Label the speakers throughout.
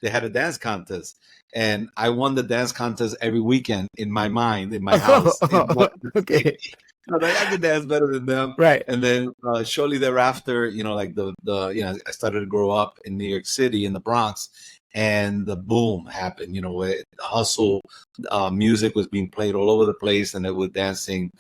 Speaker 1: they had a dance contest, and I won the dance contest every weekend in my mind, in my house in Washington
Speaker 2: Okay.
Speaker 1: State. I was like, I could dance better than them.
Speaker 2: Right.
Speaker 1: And then shortly thereafter, like I started to grow up in New York City, in the Bronx, and the boom happened. Where hustle music was being played all over the place, and it was dancing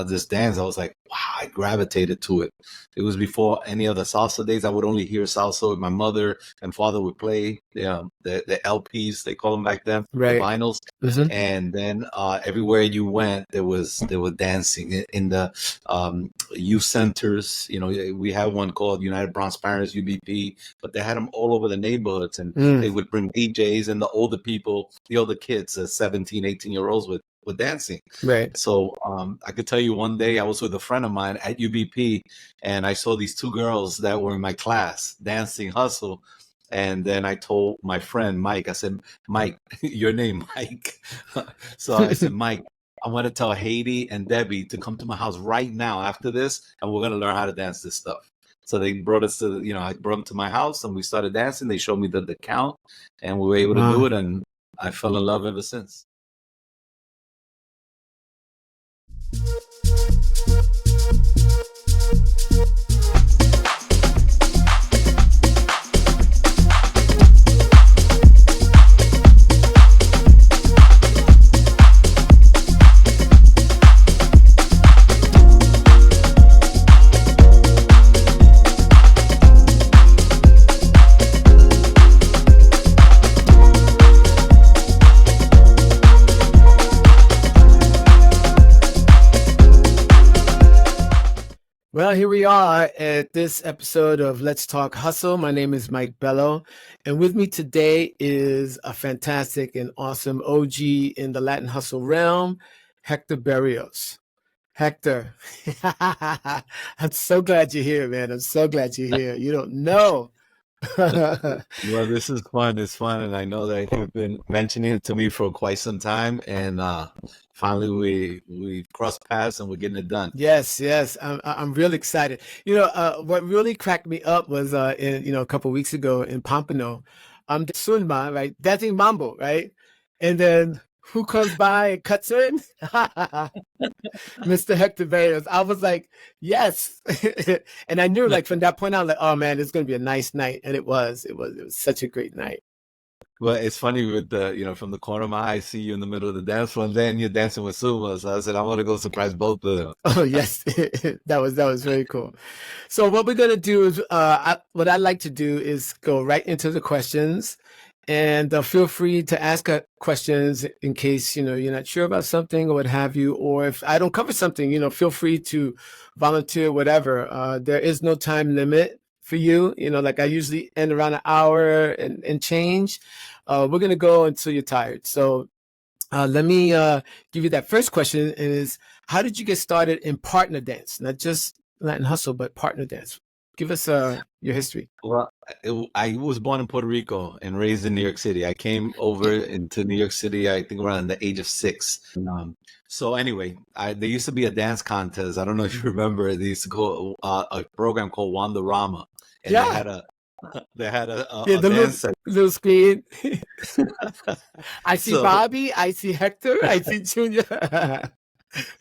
Speaker 1: this dance. I was like, wow, I gravitated to it. It was before any other salsa days. I would only hear salsa with my mother and father would play the LPs, they call them back then, the
Speaker 2: Right.
Speaker 1: vinyls.
Speaker 2: Mhm.
Speaker 1: And then everywhere you went, there were dancing in the youth centers. We have one called United Bronx Parents, UBP, but they had them all over the neighborhoods, and they would bring DJs and the older people, the older kids, 17, 18-year-olds with dancing.
Speaker 2: Right.
Speaker 1: So I could tell you, one day I was with a friend of mine at UBP, and I saw these two girls that were in my class dancing hustle. And then I told my friend Mike, I said, Mike, your name, Mike. So I said, Mike, I want to tell Haiti and Debbie to come to my house right now after this, and we're going to learn how to dance this stuff. So they brought us to, I brought them to my house, and we started dancing. They showed me the count, and we were able to do it, and I fell in love ever since.
Speaker 2: Well, here we are at this episode of Let's Talk Hustle. My name is Mike Bello, and with me today is a fantastic and awesome OG in the Latin hustle realm, Hector Berrios. Hector, I'm so glad you're here, man. I'm so glad you're here. You don't know.
Speaker 1: Well, this is fun. It's fun, and I know that you've been mentioning it to me for quite some time. And finally, we crossed paths, and we're getting it done.
Speaker 2: Yes, yes, I'm really excited. What really cracked me up was a couple weeks ago in Pompano, Sunma, right, dancing mambo, right, and then who comes by and cuts in? Mr. Hector Berrios. I was like, yes, and I knew like from that point on, like, oh man, it's gonna be a nice night, and it was such a great night.
Speaker 1: Well, it's funny with from the corner of my eye, I see you in the middle of the dance floor, and then you're dancing with Sumo. So I said, I want to go surprise both of them.
Speaker 2: Oh yes, that was very cool. So what we're gonna do is, what I like to do is go right into the questions, and feel free to ask questions in case you're not sure about something or what have you, or if I don't cover something, feel free to volunteer, whatever. There is no time limit for you. Like I usually end around an hour and change. We're gonna go until you're tired. So let me give you that first question is, how did you get started in partner dance? Not just Latin hustle, but partner dance. Give us your history.
Speaker 1: Well, I was born in Puerto Rico and raised in New York City. I came over into New York City, I think around the age of 6. So anyway, there used to be a dance contest. I don't know if you remember. They used to call a program called Wanderama, and
Speaker 2: Yeah.
Speaker 1: they had a
Speaker 2: Yeah, the
Speaker 1: dance.
Speaker 2: little screen. I see
Speaker 1: So
Speaker 2: Bobby, I see Hector, I see Junior.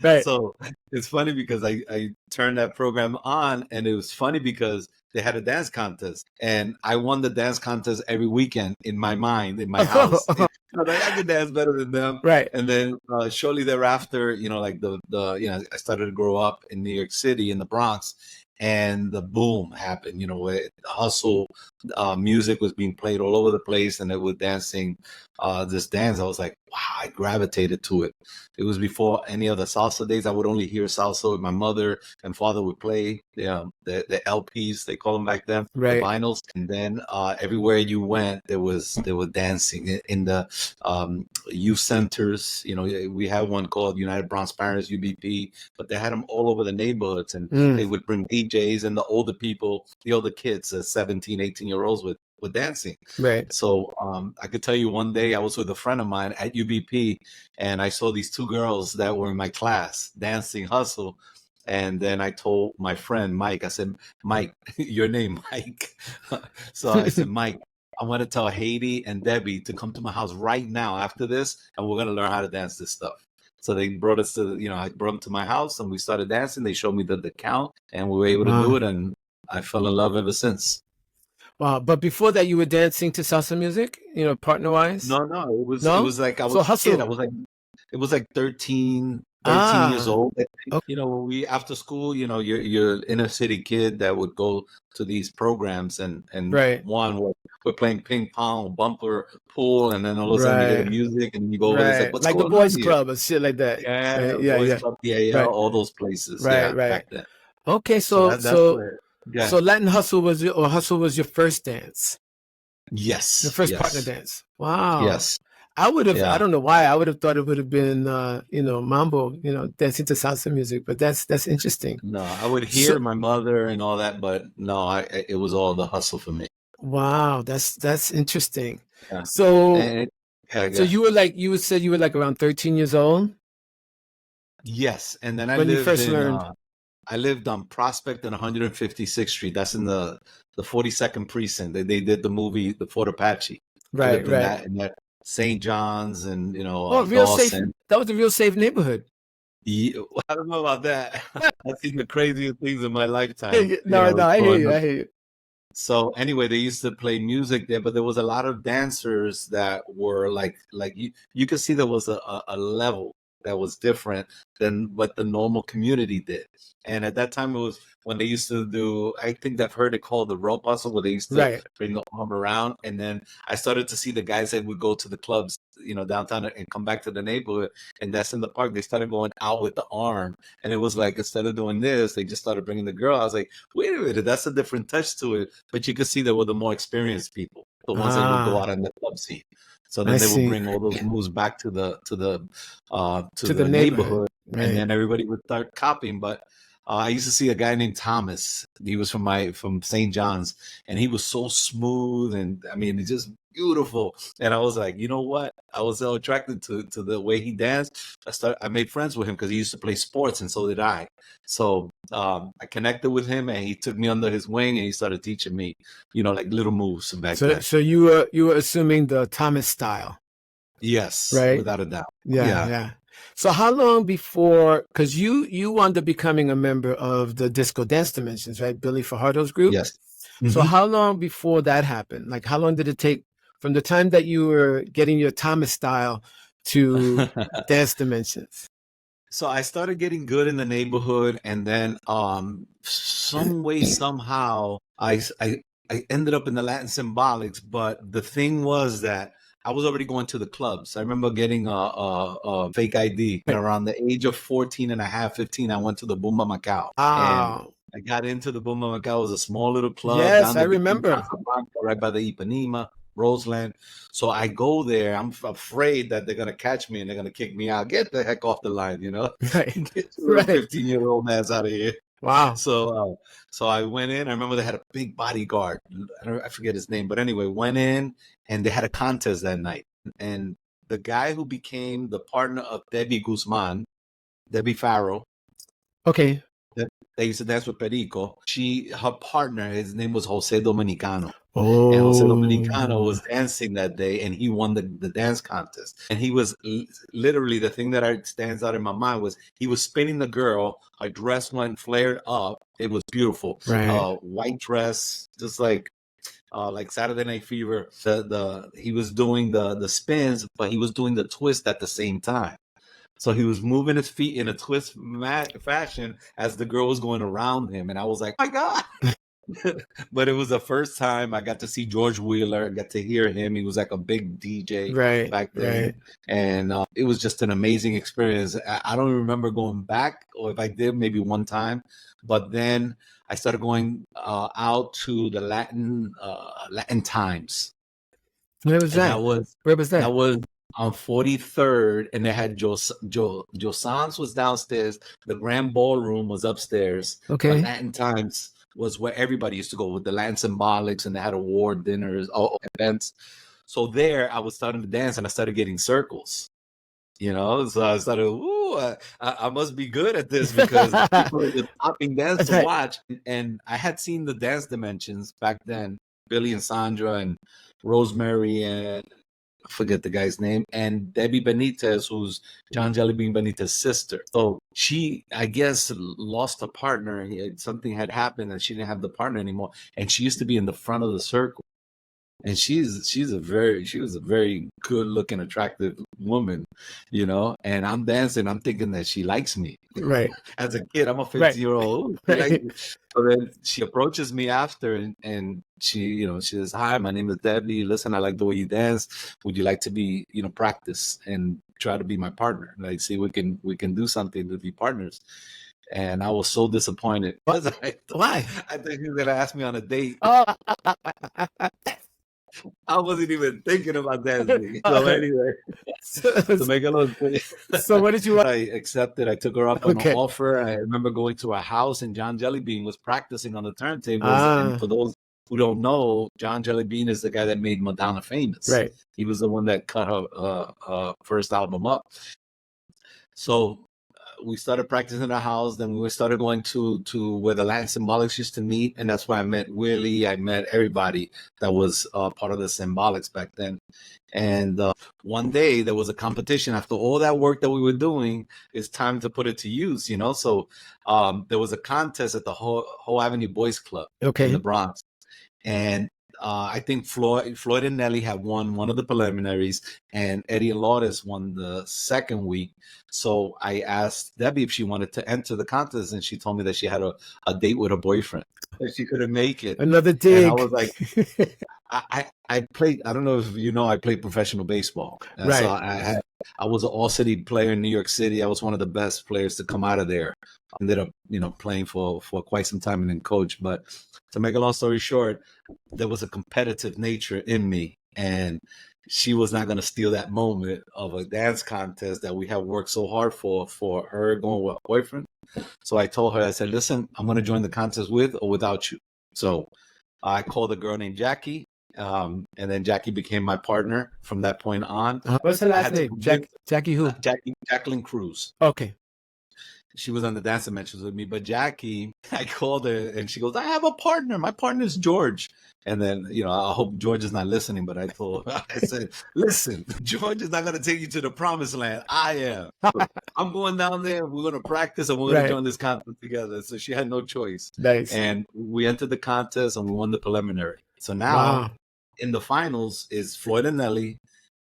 Speaker 2: Right.
Speaker 1: So it's funny because I turned that program on, and it was funny because they had a dance contest, and I won the dance contest every weekend in my mind, in my house. I was like, I could dance better than them.
Speaker 2: Right.
Speaker 1: And then shortly thereafter, I started to grow up in New York City, in the Bronx, and the boom happened. Where hustle music was being played all over the place, and it was dancing this dance. I was like, wow, I gravitated to it. It was before any other salsa days. I would only hear salsa with my mother and father would play the LPs, they call them back then,
Speaker 2: Right.
Speaker 1: the vinyls. And then everywhere you went, there was dancing in the youth centers. We have one called United Bronx Parents, UBP, but they had them all over the neighborhoods, and they would bring DJs and the older people, the older kids, 17, 18-year-olds with dancing.
Speaker 2: Right.
Speaker 1: So I could tell you, one day I was with a friend of mine at UBP, and I saw these two girls that were in my class dancing hustle. And then I told my friend Mike, I said, Mike, your name, Mike. So I said, Mike, I want to tell Haiti and Debbie to come to my house right now after this, and we're gonna learn how to dance this stuff. So they brought us to, I brought them to my house, and we started dancing. They showed me the count, and we were able to do it, and I fell in love ever since.
Speaker 2: Wow. But before that, you were dancing to salsa music, partner wise?
Speaker 1: No, it was like I was
Speaker 2: So
Speaker 1: a kid.
Speaker 2: hustle.
Speaker 1: It was like 13 years
Speaker 2: Ah,
Speaker 1: old.
Speaker 2: okay.
Speaker 1: When we after school, you're inner city kid that would go to these programs, and
Speaker 2: Right.
Speaker 1: one we're playing ping pong, bumper pool, and then all of a sudden you hear the
Speaker 2: Right.
Speaker 1: music and you go over there, it's like,
Speaker 2: Right.
Speaker 1: what's
Speaker 2: Like the
Speaker 1: going on
Speaker 2: boys
Speaker 1: here?
Speaker 2: club or shit like that.
Speaker 1: Yeah,
Speaker 2: Right. Yeah.
Speaker 1: Boys
Speaker 2: Yeah.
Speaker 1: Club, yeah,
Speaker 2: Right.
Speaker 1: all those places.
Speaker 2: Right.
Speaker 1: Yeah,
Speaker 2: Right.
Speaker 1: back then.
Speaker 2: Okay.
Speaker 1: So
Speaker 2: So,
Speaker 1: that's
Speaker 2: so,
Speaker 1: where, yeah.
Speaker 2: so Latin hustle was your first dance,
Speaker 1: Yes,
Speaker 2: your first partner
Speaker 1: yes,
Speaker 2: dance. Wow.
Speaker 1: yes.
Speaker 2: I
Speaker 1: Yeah.
Speaker 2: don't know why, I would have thought it would have been, mambo, dancing to salsa music, but that's interesting.
Speaker 1: No, I would
Speaker 2: So,
Speaker 1: hear my mother and all that, but no, it was all the hustle for me.
Speaker 2: wow, that's interesting.
Speaker 1: Yeah.
Speaker 2: So,
Speaker 1: And
Speaker 2: so
Speaker 1: yeah.
Speaker 2: you said you were like around 13 years old
Speaker 1: Yes, and then
Speaker 2: when you first learned.
Speaker 1: I lived on Prospect and 156th Street. That's in the 42nd precinct. They did the movie The Fort Apache. I
Speaker 2: Right,
Speaker 1: lived in
Speaker 2: right.
Speaker 1: that St. John's and
Speaker 2: Oh, real safe.
Speaker 1: Dawson.
Speaker 2: That was a real safe neighborhood.
Speaker 1: Yeah, I don't know about that. I've seen the craziest things in my lifetime.
Speaker 2: No, no, I hear
Speaker 1: Growing
Speaker 2: you.
Speaker 1: up.
Speaker 2: I hear you.
Speaker 1: So anyway, they used to play music there, but there was a lot of dancers that were like you could see there was a level that was different than what the normal community did. And at that time, it was when they used to do, I think I've heard it called the rope hustle, where they used to
Speaker 2: Right.
Speaker 1: bring the arm around. And then I started to see the guys that would go to the clubs, downtown and come back to the neighborhood. And that's in the park. They started going out with the arm. And it was like, instead of doing this, they just started bringing the girl. I was like, wait a minute, that's a different touch to it. But you could see there were the more experienced people, the ones that would go out on the club scene. So
Speaker 2: I
Speaker 1: then they would
Speaker 2: see.
Speaker 1: bring all those moves back to the
Speaker 2: To the neighborhood.
Speaker 1: and
Speaker 2: Right.
Speaker 1: then everybody would start copying. But I used to see a guy named Thomas. He was from St. John's, and he was so smooth, and I mean, just beautiful. And I was like, you know what? I was so attracted to the way he danced. I made friends with him because he used to play sports, and so did I. So I connected with him, and he took me under his wing, and he started teaching me, like little moves back then.
Speaker 2: So you were assuming the Thomas style.
Speaker 1: Yes,
Speaker 2: right?
Speaker 1: without a doubt.
Speaker 2: Yeah. So how long before, because you wound up becoming a member of the Disco Dance Dimensions, right? Billy Fajardo's group.
Speaker 1: Yes.
Speaker 2: So how long before that happened? Like, how long did it take from the time that you were getting your Thomas style to Dance Dimensions?
Speaker 1: So I started getting good in the neighborhood, and then some way, somehow, I ended up in the Latin Symbolics. But the thing was that I was already going to the clubs. I remember getting a fake ID. And around the age of 14 and a half, 15, I went to the Boomba Macau. And I got into the Boomba Macau. It was a small little club.
Speaker 2: Yes, I remember.
Speaker 1: Right by the Ipanema, Roseland. So I go there. I'm afraid that they're going to catch me and they're going to kick me out. Get the heck off the line,
Speaker 2: Right.
Speaker 1: Get your 15-year-old ass out of here.
Speaker 2: Wow.
Speaker 1: So I went in. I remember they had a big bodyguard. I forget his name, but anyway, went in and they had a contest that night. And the guy who became the partner of Debbie Farrow.
Speaker 2: Okay.
Speaker 1: They used to dance with Perico. Her partner, his name was Jose Dominicano.
Speaker 2: Oh.
Speaker 1: And Jose Dominicano was dancing that day, and he won the dance contest. And he was literally, the thing that stands out in my mind was he was spinning the girl. Her dress went flared up. It was beautiful.
Speaker 2: Right.
Speaker 1: White dress, just like Saturday Night Fever. He was doing the spins, but he was doing the twist at the same time. So he was moving his feet in a twist fashion as the girl was going around him. And I was like, oh my God. But it was the first time I got to see George Wheeler. I got to hear him. He was like a big DJ back then.
Speaker 2: Right.
Speaker 1: And it was just an amazing experience. I don't remember going back, or if I did, maybe one time. But then I started going out to the Latin Times.
Speaker 2: Where was that? Where was that?
Speaker 1: That was on 43rd, and they had Joe Sans was downstairs. The Grand Ballroom was upstairs.
Speaker 2: Okay.
Speaker 1: The Latin Times was where everybody used to go with the Latin Symbolics, and they had award dinners, events. So there, I was starting to dance, and I started getting circles. So I started, I must be good at this, because people are just popping dance to watch. And I had seen the Dance Dimensions back then, Billy and Sandra and Rosemary and I forget the guy's name, and Debbie Benitez, who's John Jellybean Benitez's sister. So she, I guess, lost a partner. Something had happened and she didn't have the partner anymore. And she used to be in the front of the circle. And she was a very good looking, attractive woman, you know. And I'm dancing, I'm thinking that she likes me.
Speaker 2: Right.
Speaker 1: As a kid, I'm a 50-year-old.
Speaker 2: Right.
Speaker 1: So then she approaches me after, and she says, "Hi, my name is Debbie. Listen, I like the way you dance. Would you like to be, practice and try to be my partner? Like, see, we can do something to be partners." And I was so disappointed.
Speaker 2: Why?
Speaker 1: I think he was gonna ask me on a date.
Speaker 2: Oh.
Speaker 1: I wasn't even thinking about dancing. So anyway, to make it look pretty.
Speaker 2: So what did you want?
Speaker 1: I accepted. I took her up on an offer. I remember going to her house, and John Jellybean was practicing on the turntables. And for those who don't know, John Jellybean is the guy that made Madonna famous.
Speaker 2: Right.
Speaker 1: He was the one that cut her first album up. So we started practicing in our house. Then we started going to where the Latin Symbolics used to meet. And that's where I met Willie. I met everybody that was part of the Symbolics back then. And one day there was a competition. After all that work that we were doing, it's time to put it to use, So there was a contest at the Whole Avenue Boys Club in the Bronx. And I think Floyd and Nelly had won one of the preliminaries, and Eddie and Lourdes won the second week. So I asked Debbie if she wanted to enter the contest, and she told me that she had a date with her boyfriend, that she couldn't make it.
Speaker 2: Another dig.
Speaker 1: And I was like, I played. I don't know if you know, I played professional baseball.
Speaker 2: Right.
Speaker 1: So I was an all-city player in New York City. I was one of the best players to come out of there. I ended up, playing for quite some time and then coach. But to make a long story short, there was a competitive nature in me, and she was not going to steal that moment of a dance contest that we had worked so hard for her going with her boyfriend. So I told her, I said, listen, I'm going to join the contest with or without you. So I called a girl named Jackie. And then Jackie became my partner from that point on.
Speaker 2: What's her last name? Jackie who?
Speaker 1: Jacqueline Cruz.
Speaker 2: Okay.
Speaker 1: She was on the dance dimensions with me, but Jackie, I called her and she goes, I have a partner. My partner is George. And then, I hope George is not listening, but I said, listen, George is not going to take you to the promised land. I am. I'm going down there. We're going to practice and we're going to join this contest together. So she had no choice.
Speaker 2: Nice.
Speaker 1: And we entered the contest and we won the preliminary. So now in the finals is Floyd and Nelly,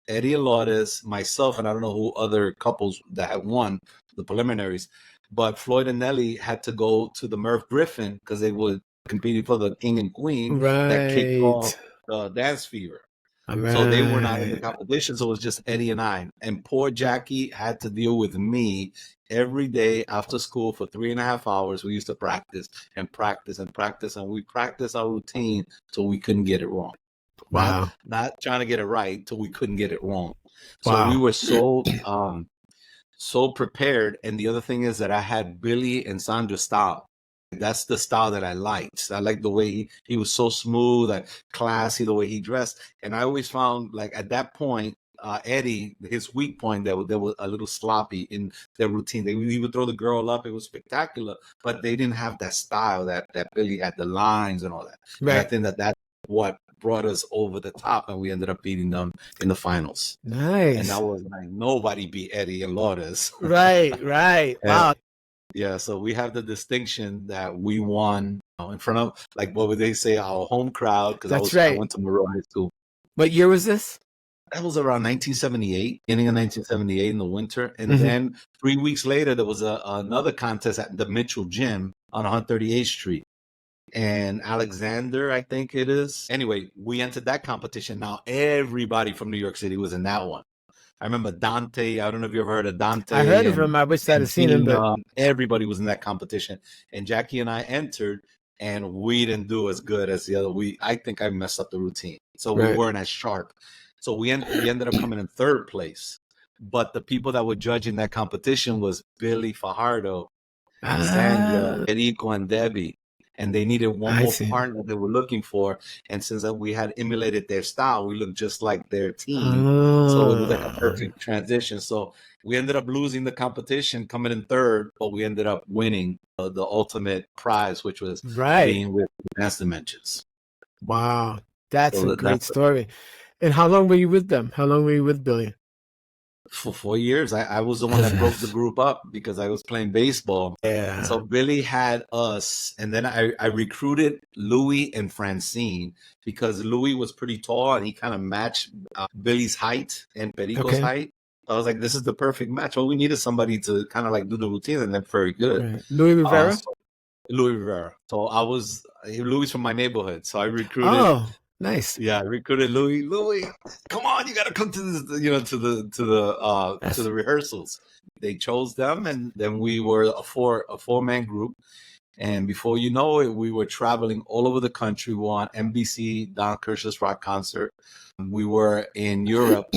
Speaker 1: Eddie and Lourdes, myself, and I don't know who other couples that had won the preliminaries. But Floyd and Nelly had to go to the Merv Griffin because they were competing for the King and Queen that kicked off the Dance Fever. So they were not in the competition. So it was just Eddie and I. And poor Jackie had to deal with me every day after school for 3.5 hours. We used to practice and practice and practice. And we practiced our routine till we couldn't get it wrong.
Speaker 2: Wow.
Speaker 1: Not trying to get it right till we couldn't get it wrong. So we were so prepared. And the other thing is that I had Billy and Sandra's style. That's the style that I liked. I liked the way he was so smooth and classy, the way he dressed. And I always found, like, at that point, Eddie, his weak point, they were a little sloppy in their routine. He would throw the girl up. It was spectacular, but they didn't have that style that Billy had, the lines and all that. Right. And I think that's what brought us over the top, and we ended up beating them in the finals.
Speaker 2: Nice.
Speaker 1: And that was like, nobody beat Eddie and Lourdes.
Speaker 2: Right. Wow.
Speaker 1: Yeah, so we have the distinction that we won in front of, like, what would they say, our home crowd, because I went to Monroe High School.
Speaker 2: What year was this?
Speaker 1: That was around 1978, beginning of 1978 in the winter. And then 3 weeks later, there was another contest at the Mitchell Gym on 138th Street. And Alexander, I think it is. Anyway, we entered that competition. Now, everybody from New York City was in that one. I remember Dante. I don't know if you ever heard of Dante.
Speaker 2: I heard of him. I wish I'd have seen him. But
Speaker 1: everybody was in that competition. And Jackie and I entered, and we didn't do as good as the other. I think I messed up the routine. So we weren't as sharp. So we ended up coming in third place. But the people that were judging that competition was Billy Fajardo, Sandra, Enrico, and Debbie. And they needed one more partner they were looking for. And since we had emulated their style, we looked just like their team. So it was like a perfect transition. So we ended up losing the competition, coming in third, but we ended up winning the ultimate prize, which was being with Dance Dimensions.
Speaker 2: Wow. That's
Speaker 1: So
Speaker 2: a great
Speaker 1: that's
Speaker 2: story. And how long were you with them? How long were you with Billy?
Speaker 1: for 4 years. I was the one that broke the group up because I was playing baseball.
Speaker 2: Yeah.
Speaker 1: So Billy had us, and then I recruited Louis and Francine because Louis was pretty tall and he kind of matched Billy's height and Perico's
Speaker 2: Okay.
Speaker 1: height. I was like, this is the perfect match. All we needed somebody to kind of like do the routine, and they're very good.
Speaker 2: Right. Louis Rivera?
Speaker 1: So Louis Rivera. So Louis from my neighborhood. So I recruited.
Speaker 2: Oh, nice.
Speaker 1: Yeah, I recruited Louis. Louis, come on, you got to come to this, to the rehearsals. They chose them, and then we were a four-man group. And before you know it, we were traveling all over the country. We were on NBC, Don Kirsh's rock concert. We were in Europe.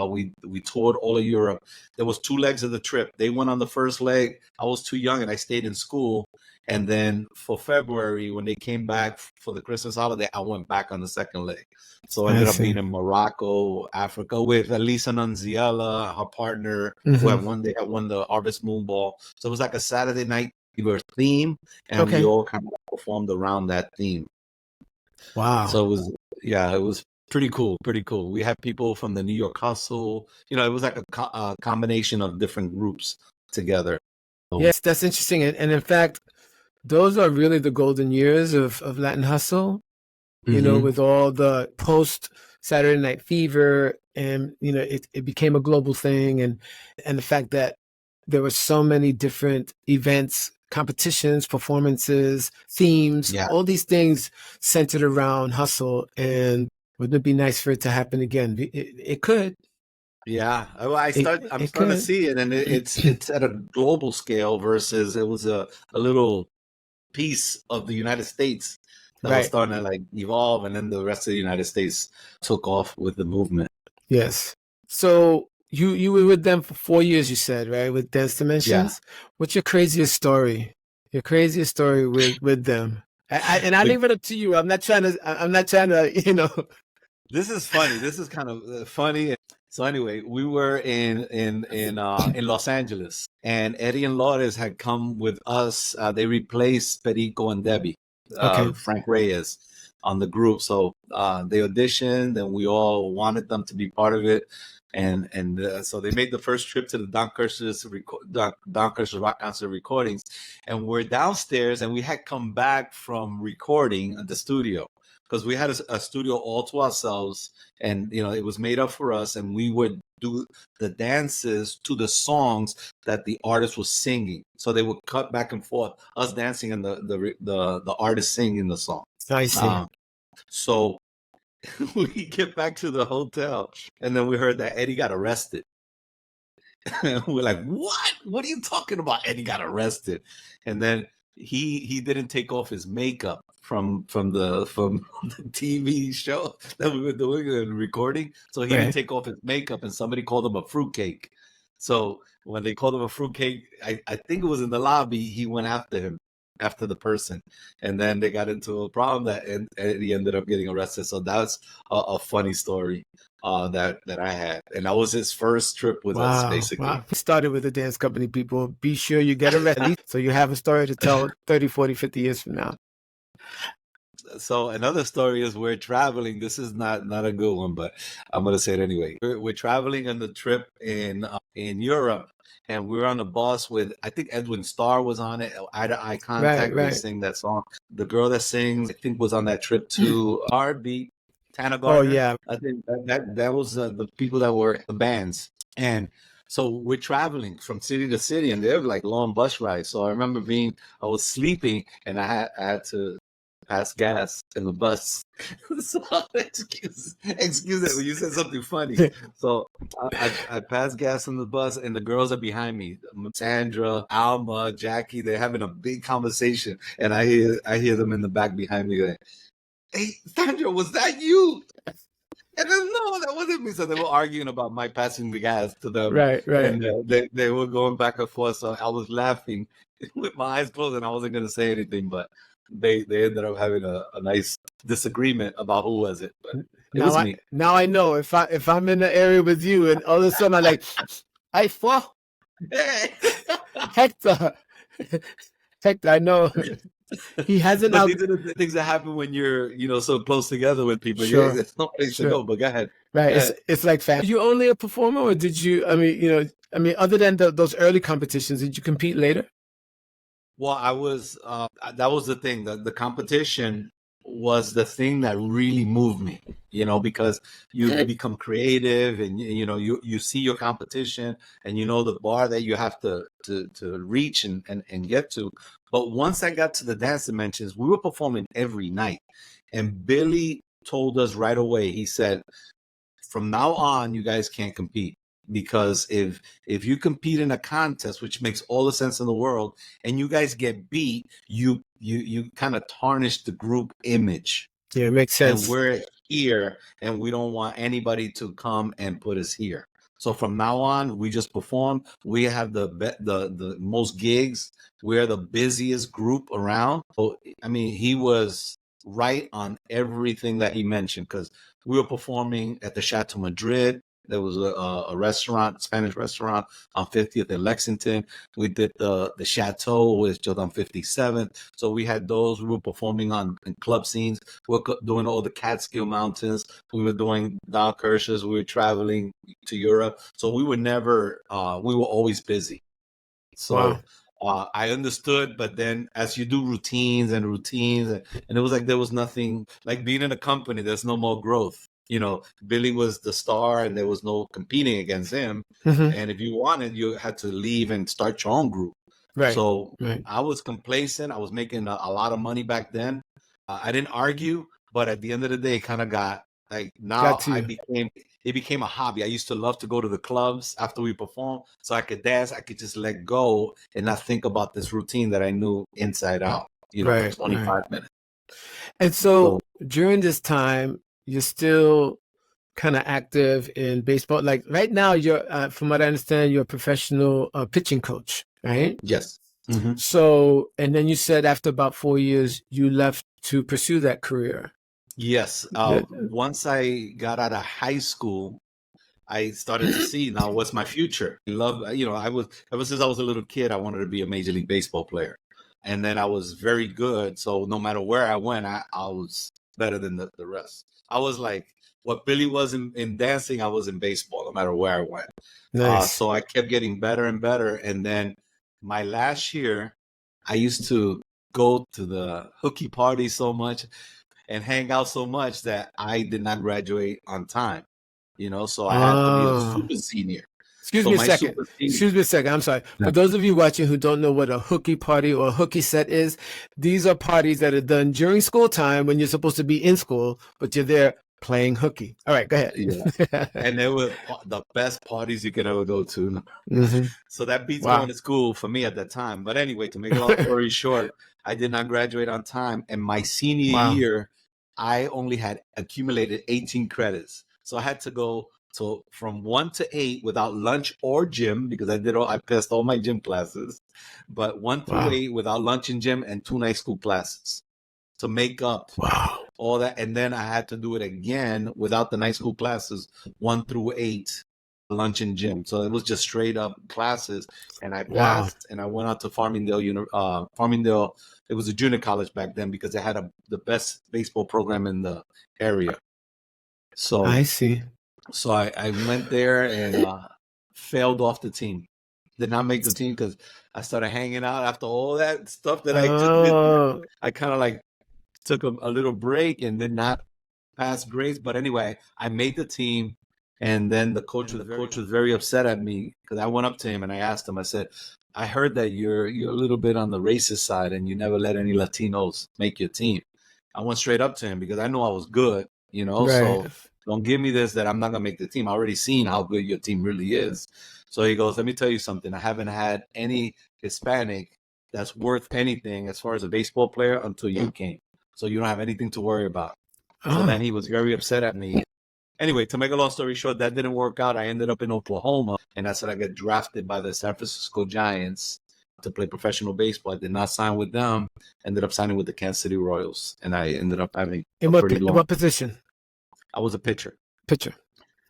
Speaker 1: We toured all of Europe. There was 2 legs of the trip. They went on the first leg. I was too young, and I stayed in school. And then for February, when they came back for the Christmas holiday, I went back on the second leg. So I ended up being in Morocco, Africa with Elisa Nunziella, her partner, who had won the Harvest Moon Ball. So it was like a Saturday night theme, and we all kind of performed around that theme.
Speaker 2: Wow.
Speaker 1: So it was pretty cool. We had people from the New York Hustle. It was like a combination of different groups together. So,
Speaker 2: yes, that's interesting. And in fact, those are really the golden years of Latin Hustle, with all the post Saturday Night Fever, and, it became a global thing. And the fact that there were so many different events, competitions, performances, themes, all these things centered around hustle. And wouldn't it be nice for it to happen again? It could.
Speaker 1: Yeah, I'm starting to see it, and it's at a global scale versus it was a little piece of the United States that was starting to like evolve, and then the rest of the United States took off with the movement.
Speaker 2: Yes. So you were with them for 4 years, you said, right? With Dance Dimensions.
Speaker 1: Yeah.
Speaker 2: What's your craziest story? Your craziest story with them? I leave it up to you. I'm not trying to.
Speaker 1: This is funny. This is kind of funny. So anyway, we were in Los Angeles, and Eddie and Lourdes had come with us. They replaced Perico and Debbie, Frank Reyes, on the group. So they auditioned, and we all wanted them to be part of it. And so they made the first trip to the Don Kirsh's rock concert recordings, and we're downstairs, and we had come back from recording at the studio, because we had a studio all to ourselves, and it was made up for us, and we would do the dances to the songs that the artist was singing. So they would cut back and forth, us dancing and the artist singing the song.
Speaker 2: I see.
Speaker 1: So we get back to the hotel, and then we heard that Eddie got arrested. We're like, what? What are you talking about? Eddie got arrested. And then he didn't take off his makeup from the TV show that we were doing and recording. So he didn't take off his makeup, and somebody called him a fruitcake. So when they called him a fruitcake, I think it was in the lobby, he went after the person, and then they got into a problem and he ended up getting arrested. So that's a funny story that I had, and that was his first trip with us, basically.
Speaker 2: Wow. Started with the dance company people. Be sure you get arrested so you have a story to tell 30, 40, 50 years from now.
Speaker 1: So another story is we're traveling. This is not a good one, but I'm going to say it anyway. We're traveling on the trip in Europe, and we were on the bus with, I think Edwin Starr was on it, Eye to Eye Contact. They sing that song. The girl that sings, I think, was on that trip too. Heartbeat, Tana Gardner.
Speaker 2: Oh, yeah.
Speaker 1: I think that was the people that were the bands. And so we're traveling from city to city, and they're like long bus rides. So I remember I was sleeping, and I had to pass gas in the bus. So excuse it when you said something funny. So I passed gas in the bus, and the girls are behind me. Sandra, Alma, Jackie, they're having a big conversation, and I hear them in the back behind me going, "Hey, Sandra, was that you?" And then, no, that wasn't me. So they were arguing about my passing the gas to them.
Speaker 2: Right.
Speaker 1: And they were going back and forth. So I was laughing with my eyes closed, and I wasn't going to say anything, but they ended up having a nice disagreement about who was it. But it was me.
Speaker 2: Now I know if I'm in the area with you, and all of a sudden I'm like, I fall. Hector, I know. He hasn't
Speaker 1: But
Speaker 2: out.
Speaker 1: these are the things that happen when you're, so close together with people.
Speaker 2: Sure,
Speaker 1: There's no place to
Speaker 2: sure.
Speaker 1: go. But go ahead.
Speaker 2: Right.
Speaker 1: Go ahead.
Speaker 2: It's like family. You only a performer, or did you? Other than those early competitions, did you compete later?
Speaker 1: Well, I was that was the thing. The competition was the thing that really moved me, because you become creative and you see your competition and you know the bar that you have to reach and get to. But once I got to the dance dimensions, we were performing every night. And Billy told us right away, he said, from now on, you guys can't compete, because if you compete in a contest, which makes all the sense in the world, and you guys get beat, you kind of tarnish the group image.
Speaker 2: Yeah, it makes
Speaker 1: And
Speaker 2: sense.
Speaker 1: we're here, and we don't want anybody to come and put us here. So from now on, we just perform. We have the most gigs. We're the busiest group around. So I mean, he was right on everything that he mentioned, because we were performing at the Chateau Madrid. There was a restaurant, Spanish restaurant on 50th in Lexington. We did the Chateau, which was on 57th. So we had those. We were performing in club scenes. We were doing all the Catskill Mountains. We were doing Down Kershers. We were traveling to Europe. So we were never, we were always busy. So I understood, but then as you do routines, and it was like there was nothing, like being in a company, there's no more growth. Billy was the star and there was no competing against him. And if you wanted, you had to leave and start your own group.
Speaker 2: Right.
Speaker 1: So
Speaker 2: Right.
Speaker 1: I was complacent. I was making a lot of money back then. I didn't argue, but at the end of the day, it kind of got like, now it became a hobby. I used to love to go to the clubs after we perform, so I could dance. I could just let go and not think about this routine that I knew inside out, for 25 minutes.
Speaker 2: And so during this time, you're still kind of active in baseball. Like right now, you're, from what I understand, you're a professional pitching coach, right?
Speaker 1: Yes. Mm-hmm.
Speaker 2: So, and then you said after about 4 years, you left to pursue that career.
Speaker 1: Yes. Once I got out of high school, I started to see now what's my future. I love, ever since I was a little kid, I wanted to be a Major League Baseball player. And then I was very good. So no matter where I went, I was better than the rest. I was like what Billy was in dancing, I was in baseball, no matter where I went.
Speaker 2: Nice.
Speaker 1: So I kept getting better and better. And then my last year, I used to go to the hooky party so much and hang out so much that I did not graduate on time. So I had to be a super senior.
Speaker 2: Excuse me a second. I'm sorry. For those of you watching who don't know what a hooky party or a hooky set is, these are parties that are done during school time when you're supposed to be in school, but you're there playing hooky. All right, go ahead.
Speaker 1: Yeah. And they were the best parties you could ever go to. So that beats going to school for me at that time. But anyway, to make a long story short, I did not graduate on time. And my senior year, I only had accumulated 18 credits. So I had to go from 1 to 8 without lunch or gym, because I passed all my gym classes, but 1 through 8 without lunch and gym, and 2 night school classes to make up all that. And then I had to do it again without the night school classes, 1 through 8, lunch and gym. So it was just straight up classes, and I passed. And I went out to Farmingdale. Farmingdale, it was a junior college back then, because they had the best baseball program in the area. So
Speaker 2: I see.
Speaker 1: So I went there and failed off the team. Did not make the team because I started hanging out after all that stuff that I just did. I kind of like took a little break and did not pass grades. But anyway, I made the team. And then the coach was very upset at me, because I went up to him and I asked him, I said, I heard that you're a little bit on the racist side and you never let any Latinos make your team. I went straight up to him because I knew I was good, so don't give me this that I'm not going to make the team. I already seen how good your team really is. So he goes, let me tell you something. I haven't had any Hispanic that's worth anything as far as a baseball player until you came. So you don't have anything to worry about. So then he was very upset at me. Anyway, to make a long story short, that didn't work out. I ended up in Oklahoma, and that's when I got drafted by the San Francisco Giants to play professional baseball. I did not sign with them. Ended up signing with the Kansas City Royals, and I ended up having
Speaker 2: what position?
Speaker 1: I was a pitcher.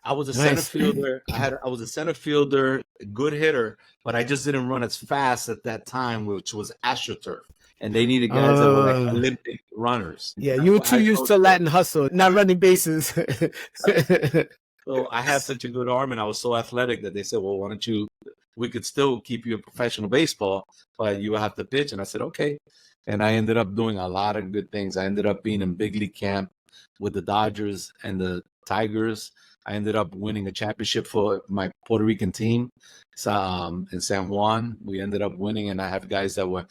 Speaker 1: I was a
Speaker 2: Nice.
Speaker 1: center fielder. I was a center fielder, good hitter, but I just didn't run as fast at that time, which was AstroTurf. and they needed guys that were like
Speaker 2: Uh,
Speaker 1: Olympic runners.
Speaker 2: yeah,
Speaker 1: That's
Speaker 2: you were
Speaker 1: why
Speaker 2: too
Speaker 1: I
Speaker 2: used
Speaker 1: chose
Speaker 2: to
Speaker 1: sports.
Speaker 2: Latin hustle, not running bases.
Speaker 1: So I had such a good arm and I was so athletic that they said, well, why don't you, we could still keep you in professional baseball, but you have to pitch. And I said, okay. And I ended up doing a lot of good things. I ended up being in big league camp with the Dodgers and the Tigers. I ended up winning a championship for my Puerto Rican team in San Juan. We ended up winning, and I have guys that were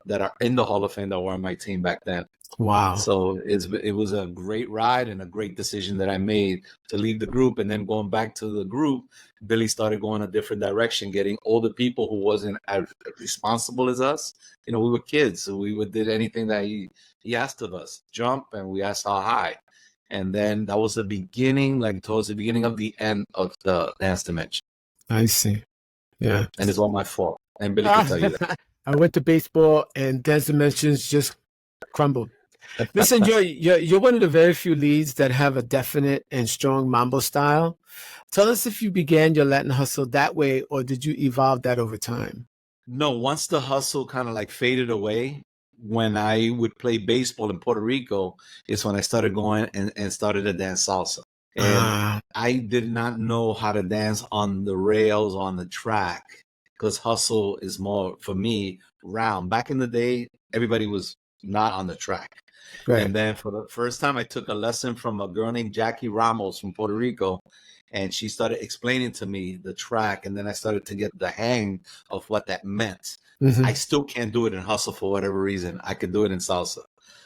Speaker 1: that are in the Hall of Fame that were on my team back then.
Speaker 2: Wow.
Speaker 1: So it was a great ride and a great decision that I made to leave the group. And then going back to the group, Billy started going a different direction, getting older people who wasn't as responsible as us. You know, we were kids, so we did anything that he asked of us, jump, and we asked how high. And then that was the beginning, like towards the beginning of the end of the dance dimension.
Speaker 2: I see. Yeah.
Speaker 1: And it's all my fault. And Billy can tell you that.
Speaker 2: I went to baseball and dance dimensions just crumbled. Listen, you're one of the very few leads that have a definite and strong mambo style. Tell us if you began your Latin hustle that way, or did you evolve that over time?
Speaker 1: No, once the hustle kind of like faded away, when I would play baseball in Puerto Rico, is when I started going and started to dance salsa. And I did not know how to dance on the rails on the track because hustle is more, for me, round. Back in the day, everybody was not on the track.
Speaker 2: Right.
Speaker 1: And then for the first time, I took a lesson from a girl named Jackie Ramos from Puerto Rico. And she started explaining to me the track. And then I started to get the hang of what that meant. I still can't do it in hustle for whatever reason. I could do it in salsa.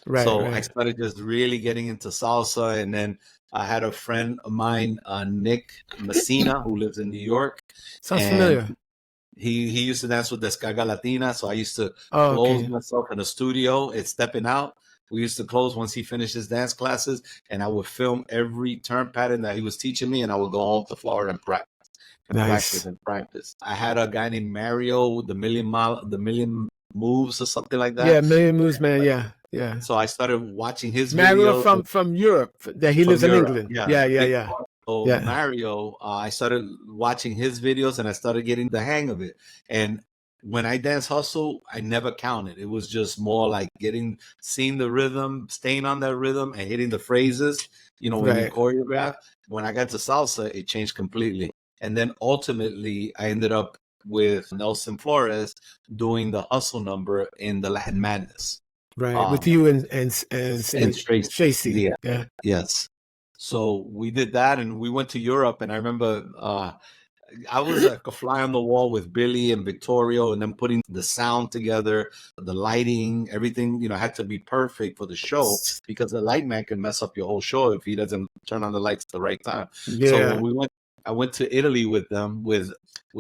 Speaker 2: Right,
Speaker 1: so
Speaker 2: right.
Speaker 1: I started just really getting into salsa. And then I had a friend of mine, Nick Messina, who lives in New York.
Speaker 2: Sounds familiar.
Speaker 1: He used to dance with Descarga Latina. So I used to close myself in the studio. It's stepping out. We used to close once he finished his dance classes, and I would film every turn pattern that he was teaching me, and I would go home to Florida and practice. Practice. I had a guy named Mario, the Million Moves or something like that.
Speaker 2: Yeah, Million Moves, man. Yeah.
Speaker 1: So I started watching his
Speaker 2: Mario
Speaker 1: videos
Speaker 2: from Europe. That he lives in England. Yeah.
Speaker 1: So Mario, I started watching his videos, and I started getting the hang of it. And when I dance hustle, I never counted. It was just more like seeing the rhythm, staying on that rhythm, and hitting the phrases. You know, when you choreograph. When I got to salsa, it changed completely. And then ultimately, I ended up with Nelson Flores doing the hustle number in the Latin Madness.
Speaker 2: Right, with you and Tracy.
Speaker 1: Yeah. Yes. So we did that, and we went to Europe. And I remember I was like a fly on the wall with Billy and Victorio, and then putting the sound together, the lighting, everything, had to be perfect for the show, because the light man can mess up your whole show if he doesn't turn on the lights at the right time.
Speaker 2: Yeah.
Speaker 1: So when I went to Italy with them, with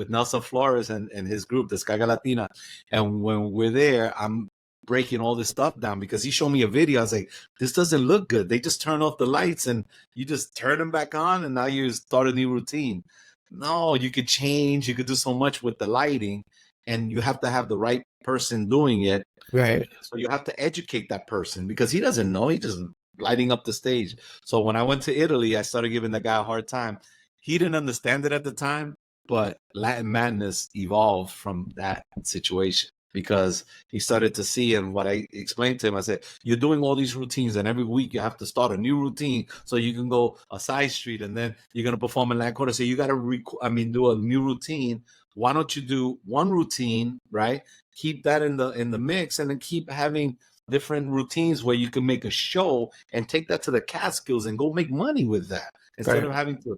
Speaker 1: Nelson Flores and his group, Descarga Latina. And when we're there, I'm breaking all this stuff down because he showed me a video. I was like, this doesn't look good. They just turn off the lights and you just turn them back on, and now you start a new routine. No, you could change. You could do so much with the lighting, and you have to have the right person doing it.
Speaker 2: Right.
Speaker 1: So you have to educate that person because he doesn't know. He just lighting up the stage. So when I went to Italy, I started giving the guy a hard time. He didn't understand it at the time, but Latin Madness evolved from that situation because he started to see, and what I explained to him, I said, you're doing all these routines, and every week you have to start a new routine so you can go a side street, and then you're going to perform in Latin Quarter. So you got to do a new routine. Why don't you do one routine, right? Keep that in the mix, and then keep having different routines where you can make a show and take that to the Catskills and go make money with that instead of having to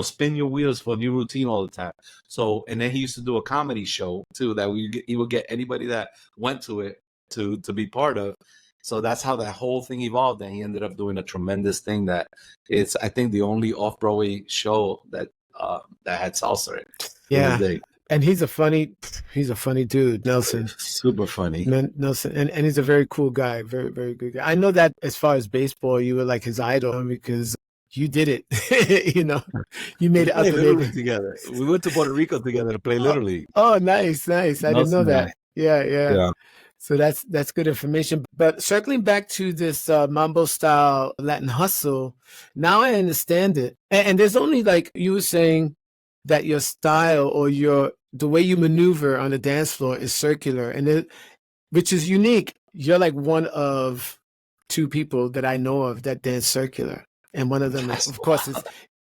Speaker 1: spin your wheels for a new routine all the time. So, and then he used to do a comedy show too that he would get anybody that went to it to be part of. So that's how that whole thing evolved. And he ended up doing a tremendous thing that it's, I think, the only off-Broadway show that had salsa in it.
Speaker 2: Yeah. And he's a funny dude, Nelson.
Speaker 1: Super funny.
Speaker 2: Nelson. And he's a very cool guy. Very, very good guy. I know that as far as baseball, you were like his idol because you did it. You made it up
Speaker 1: together. We went to Puerto Rico together to play Little League.
Speaker 2: Oh, nice. I didn't know that. Yeah. So that's good information. But circling back to this mambo style Latin hustle, now I understand it. And there's only, like you were saying, that your style or the way you maneuver on the dance floor is circular, and which is unique. You're like one of two people that I know of that dance circular, and one of them, of course, is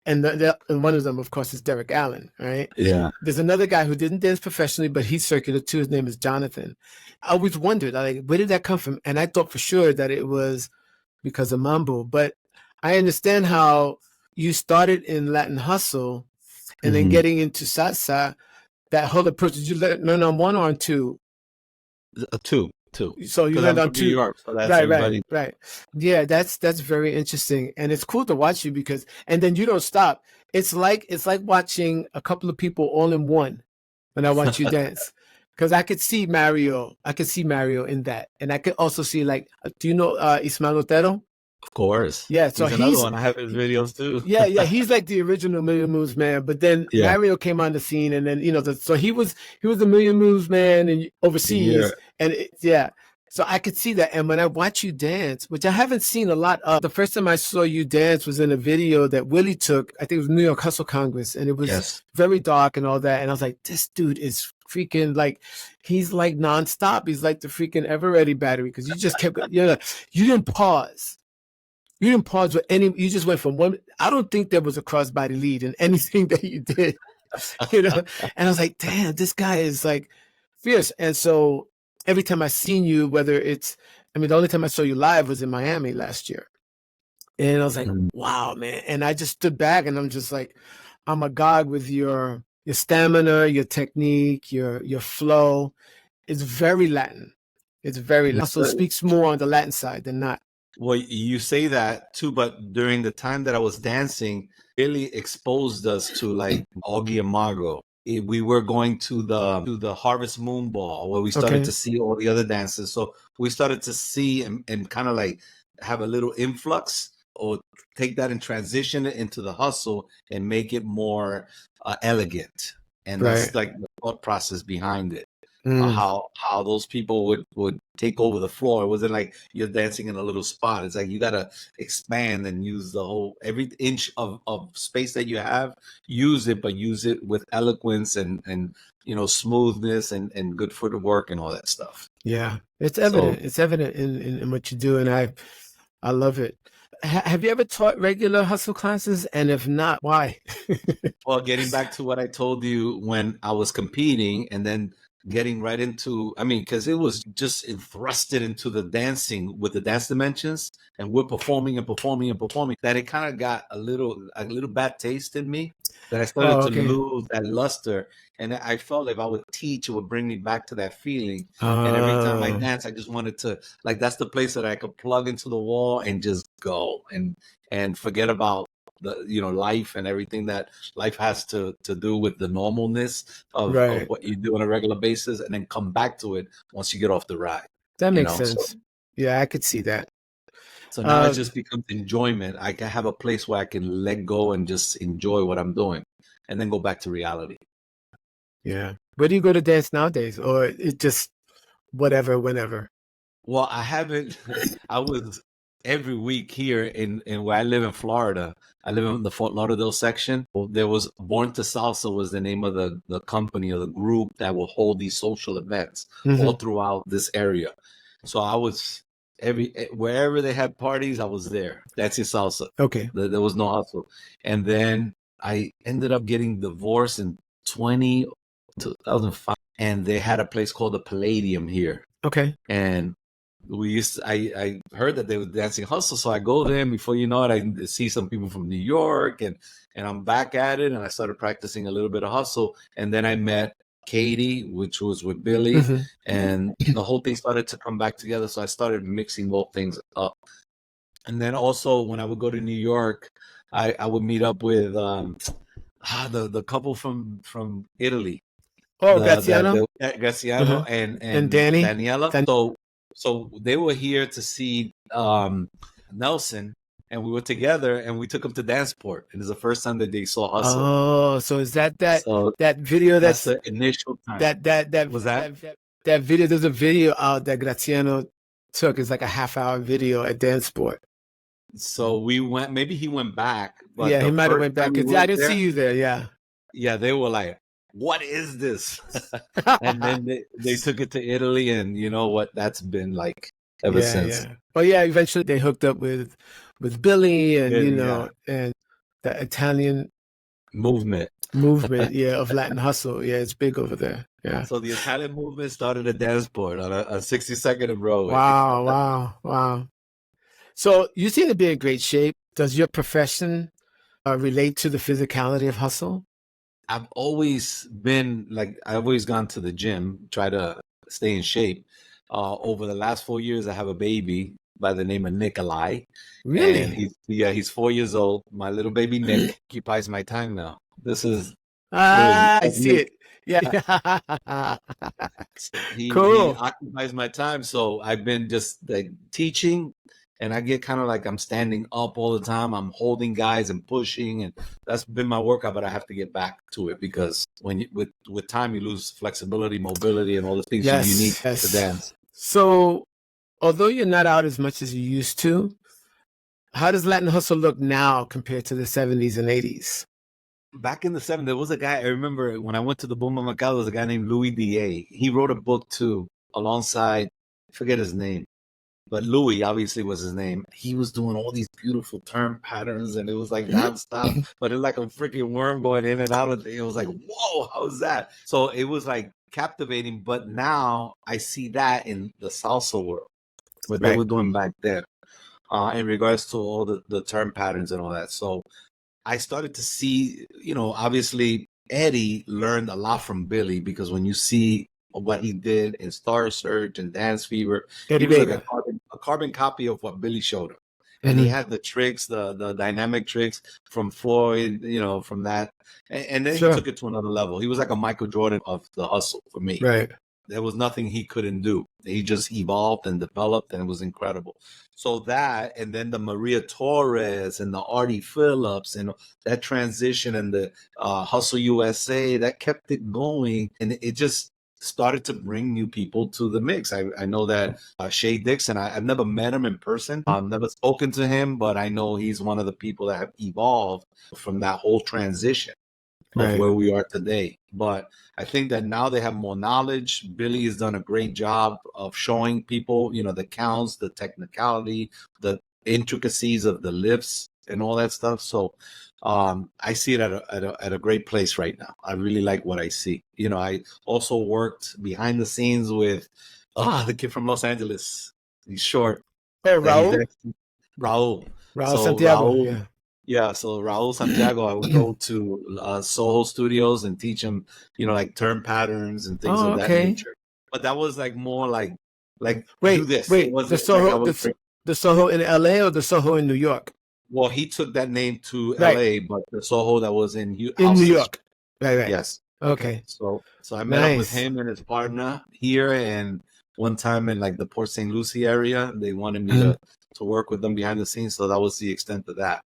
Speaker 2: and one of them, of course, is Derek Allen, right?
Speaker 1: Yeah.
Speaker 2: There's another guy who didn't dance professionally, but he's circular too. His name is Jonathan. I always wondered, like, where did that come from? And I thought for sure that it was because of mambo, but I understand how you started in Latin hustle and then getting into salsa. That whole approach, did you learn on one or on two?
Speaker 1: Two.
Speaker 2: So you learned on two.
Speaker 1: New York, so that's everybody.
Speaker 2: Right. Yeah, that's very interesting, and it's cool to watch you because, and then you don't stop. It's like watching a couple of people all in one when I watch you dance, because I could see Mario. I could see Mario in that, and I could also see, like, do you know Ismael Otero?
Speaker 1: Of course.
Speaker 2: Yeah, so
Speaker 1: he's another one. I have his videos too.
Speaker 2: Yeah, he's like the original Million Moves Man. But then Mario came on the scene, and then so he was the Million Moves Man and overseas, and so I could see that. And when I watch you dance, which I haven't seen a lot of, the first time I saw you dance was in a video that Willie took. I think it was New York Hustle Congress, and it was very dark and all that. And I was like, this dude is freaking, like, he's like nonstop. He's like the freaking Ever Ready battery, because you just kept, you didn't pause. You didn't pause with any. You just went from one. I don't think there was a crossbody lead in anything that you did, And I was like, damn, this guy is like fierce. And so every time I seen you, whether it's, the only time I saw you live was in Miami last year, and I was like, wow, man. And I just stood back, and I'm just like, I'm agog with your stamina, your technique, your flow. It's very Latin. It's very Latin. So it speaks more on the Latin side than not.
Speaker 1: Well, you say that too, but during the time that I was dancing, really exposed us to like Augie and Margot. We were going to the Harvest Moon Ball, where we started to see all the other dances. So we started to see and kind of like have a little influx, or take that and transition it into the hustle and make it more elegant. And that's like the thought process behind it. How those people would take over the floor. It wasn't like you're dancing in a little spot. It's like you gotta expand and use the whole, every inch of space that you have, use it, but use it with eloquence and smoothness and good footwork and all that stuff.
Speaker 2: Yeah, it's evident. It's evident in what you do, and I love it. Have you ever taught regular hustle classes? And if not, why?
Speaker 1: Well, getting back to what I told you when I was competing, and then getting right into, because it was just thrusted into the dancing with the dance dimensions, and we're performing, that it kind of got a little bad taste in me, that I started to lose that luster. And I felt if I would teach, it would bring me back to that feeling. And every time I dance, I just wanted to, like, that's the place that I could plug into the wall and just go and forget about the life and everything that life has to do with the normalness of what you do on a regular basis, and then come back to it once you get off the ride.
Speaker 2: That makes sense. So, yeah, I could see that.
Speaker 1: So now it just becomes enjoyment. I can have a place where I can let go and just enjoy what I'm doing, and then go back to reality.
Speaker 2: Yeah. Where do you go to dance nowadays, or it just whatever, whenever?
Speaker 1: Well, I haven't. I was every week here in where I live in Florida. I live in the Fort Lauderdale section. There was Born to Salsa was the name of the company or the group that will hold these social events all throughout this area. So I was wherever they had parties, I was there. That's your salsa.
Speaker 2: Okay.
Speaker 1: There was no hustle. And then I ended up getting divorced in 2005, and they had a place called the Palladium here.
Speaker 2: Okay.
Speaker 1: And I heard that they were dancing hustle, so I go there, and before you know it, I see some people from New York, and I'm back at it, and I started practicing a little bit of hustle. And then I met Katie, which was with Billy, and the whole thing started to come back together. So I started mixing both things up. And then also when I would go to New York, I would meet up with the couple from Italy.
Speaker 2: Graziano?
Speaker 1: Graziano and
Speaker 2: Danny?
Speaker 1: Daniela. So they were here to see Nelson, and we were together, and we took them to Danceport, and it's the first time that they saw us.
Speaker 2: Oh, so is that video?
Speaker 1: That's the initial time.
Speaker 2: That
Speaker 1: was that
Speaker 2: video. There's a video out that Graziano took. It's like a half-hour video at Danceport.
Speaker 1: So we went. Maybe he went back. But
Speaker 2: yeah, he might have went back because I didn't see you there. Yeah.
Speaker 1: Yeah, they were like, what is this? And then they took it to Italy, and you know what? That's been like ever
Speaker 2: Yeah,
Speaker 1: since.
Speaker 2: yeah. Well, yeah, eventually they hooked up with Billy and, you
Speaker 1: Really,
Speaker 2: know,
Speaker 1: yeah.
Speaker 2: and the Italian
Speaker 1: Movement.
Speaker 2: movement, yeah, of Latin hustle. Yeah, it's big over there. Yeah.
Speaker 1: So the Italian movement started a dance board on a 60-second in Broadway.
Speaker 2: Wow, wow, wow. So you seem to be in great shape. Does your profession relate to the physicality of hustle?
Speaker 1: I've always been like, I've always gone to the gym, try to stay in shape. Over the last 4 years, I have a baby by the name of Nikolai, and
Speaker 2: Really?
Speaker 1: he's 4 years old. My little baby Nick occupies my time now.
Speaker 2: Ah, I
Speaker 1: That's
Speaker 2: see
Speaker 1: Nick.
Speaker 2: it. Yeah.
Speaker 1: He
Speaker 2: Cool.
Speaker 1: occupies my time, so I've been just like teaching, and I get kind of like I'm standing up all the time. I'm holding guys and pushing, and that's been my workout. But I have to get back to it because when you, with time you lose flexibility, mobility, and all the things you need
Speaker 2: Yes,
Speaker 1: to
Speaker 2: yes.
Speaker 1: dance.
Speaker 2: So, although you're not out as much as you used to, how does Latin hustle look now compared to the 70s and 80s?
Speaker 1: Back in the '70s, there was a guy I remember when I went to the Boom Macau. There was a guy named Louis Da. He wrote a book too, alongside I forget his name. But Louis obviously was his name. He was doing all these beautiful turn patterns, and it was like nonstop. But it's like a freaking worm going in and out of it. It was like, whoa, how's that? So it was like captivating. But now I see that in the salsa world, what they
Speaker 2: Right.
Speaker 1: were doing back then, in regards to all the turn patterns and all that. So I started to see, obviously Eddie learned a lot from Billy because when you see what he did in Star Search and Dance Fever, he
Speaker 2: Eddie
Speaker 1: was like a
Speaker 2: Vega.
Speaker 1: carbon copy of what Billy showed him. And he
Speaker 2: Hmm.
Speaker 1: had the tricks, the dynamic tricks from Floyd, from that. And then he
Speaker 2: Sure.
Speaker 1: took it to another level. He was like a Michael Jordan of the hustle for me.
Speaker 2: Right.
Speaker 1: There was nothing he couldn't do. He just evolved and developed, and it was incredible. So that, and then the Maria Torres and the Artie Phillips, and that transition, and the Hustle USA, that kept it going, and it just started to bring new people to the mix. I know that Shay Dixon. I've never met him in person. I've never spoken to him, but I know he's one of the people that have evolved from that whole transition of
Speaker 2: Right.
Speaker 1: where we are today. But I think that now they have more knowledge. Billy has done a great job of showing people, the counts, the technicality, the intricacies of the lifts and all that stuff. So I see it at a great place right now. I really like what I see. I also worked behind the scenes with the kid from Los Angeles. He's short.
Speaker 2: Oh,
Speaker 1: That he's
Speaker 2: Raul?
Speaker 1: Raul.
Speaker 2: Raul
Speaker 1: So
Speaker 2: Santiago.
Speaker 1: Raul,
Speaker 2: Yeah.
Speaker 1: yeah, so Raul Santiago, I would go to Soho Studios and teach him, like turn patterns and things
Speaker 2: Oh,
Speaker 1: of that
Speaker 2: okay.
Speaker 1: nature. But that was like more like do
Speaker 2: Wait,
Speaker 1: this. It
Speaker 2: wait. The
Speaker 1: wasn't like I
Speaker 2: Soho,
Speaker 1: was.
Speaker 2: the Soho in LA or the Soho in New York?
Speaker 1: Well, he took that name to
Speaker 2: Right.
Speaker 1: L.A., but the Soho that was in
Speaker 2: In New
Speaker 1: Houston.
Speaker 2: York. Right, right.
Speaker 1: Yes.
Speaker 2: Okay.
Speaker 1: So I met up with
Speaker 2: Nice.
Speaker 1: him and his partner here, and one time in like the Port St. Lucie area, they wanted me
Speaker 2: Mhm.
Speaker 1: to work with them behind the scenes. So that was the extent of that.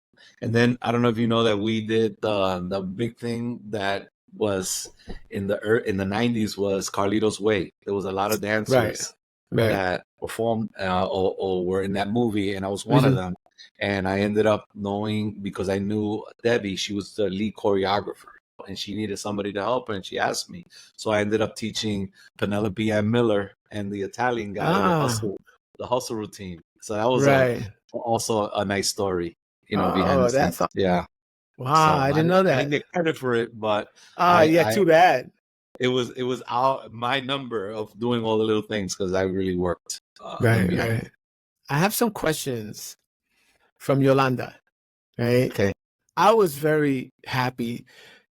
Speaker 1: And then I don't know if you know that we did the big thing that was in the '90s was Carlito's Way. There was a lot of
Speaker 2: Right.
Speaker 1: dancers
Speaker 2: Right.
Speaker 1: that performed or were in that movie, and I was one of
Speaker 2: Mhm.
Speaker 1: them. And I ended up knowing because I knew Debbie. She was the lead choreographer, and she needed somebody to help her, and she asked me. So I ended up teaching Penelope Ann Miller and the Italian guy
Speaker 2: Ah,
Speaker 1: the hustle routine. So that was
Speaker 2: right.
Speaker 1: also a nice story, behind the
Speaker 2: Oh,
Speaker 1: scenes. Yeah.
Speaker 2: wow.
Speaker 1: So
Speaker 2: I didn't know
Speaker 1: I didn't
Speaker 2: that.
Speaker 1: get credit for it, but
Speaker 2: Ah, yeah,
Speaker 1: I
Speaker 2: too bad.
Speaker 1: it was my number of doing all the little things because I really worked in
Speaker 2: Right,
Speaker 1: behind.
Speaker 2: right. I have some questions from Yolanda, right?
Speaker 1: Okay.
Speaker 2: I was very happy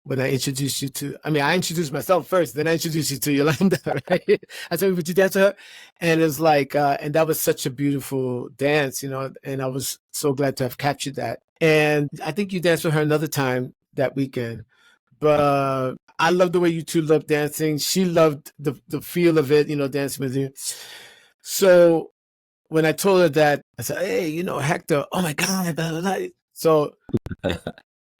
Speaker 2: when I introduced you to, I introduced myself first, then I introduced you to Yolanda, right? I said, would you dance with her? And it was like, and that was such a beautiful dance, and I was so glad to have captured that. And I think you danced with her another time that weekend. But I love the way you two love dancing. She loved the feel of it, dancing with you. So when I told her that, I said, hey, Hector, oh my God. Blah, blah, blah. So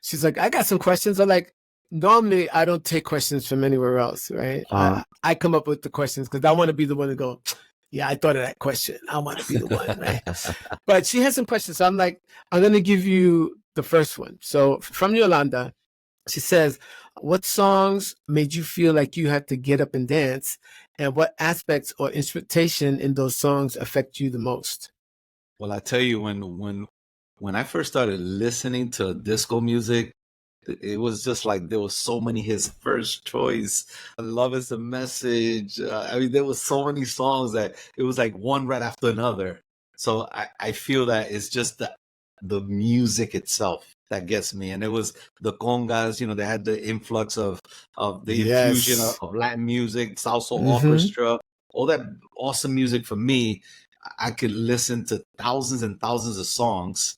Speaker 2: she's like, I got some questions. I'm like, normally I don't take questions from anywhere else, right? I come up with the questions because I want to be the one to go, yeah, I thought of that question. I want to be the one, right? But she has some questions. So I'm like, I'm going to give you the first one. So from Yolanda, she says, What songs made you feel like you had to get up and dance? And what aspects or instrumentation in those songs affect you the most?
Speaker 1: Well, I tell you, when I first started listening to disco music, it was just like there was so many his first choice. Love is the message. I mean, there was so many songs that it was like one right after another. So I feel that it's just the music itself that gets me. And it was the congas, they had the influx of the infusion
Speaker 2: Yes.
Speaker 1: of Latin music, salsa
Speaker 2: Mm-hmm.
Speaker 1: orchestra, all that awesome music for me. I could listen to thousands and thousands of songs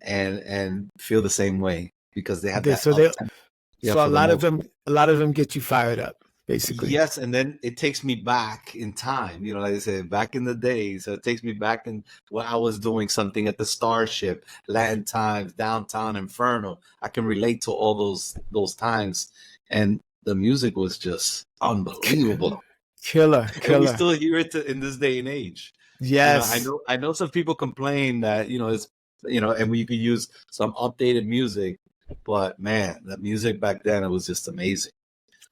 Speaker 1: and feel the same way because they had
Speaker 2: They,
Speaker 1: that
Speaker 2: so
Speaker 1: up
Speaker 2: they
Speaker 1: tempo. Yeah,
Speaker 2: so
Speaker 1: for the most.
Speaker 2: a lot of them get you fired up, basically.
Speaker 1: Yes, and then it takes me back in time, like I said, back in the day. So it takes me back in when I was doing something at the Starship, Latin Times, Downtown Inferno. I can relate to all those times, and the music was just unbelievable.
Speaker 2: Killer,
Speaker 1: And we
Speaker 2: killer.
Speaker 1: still hear it in this day and age. I
Speaker 2: Yes.
Speaker 1: know some people complain that it's and we could use some updated music, but man, the music back then, it was just amazing.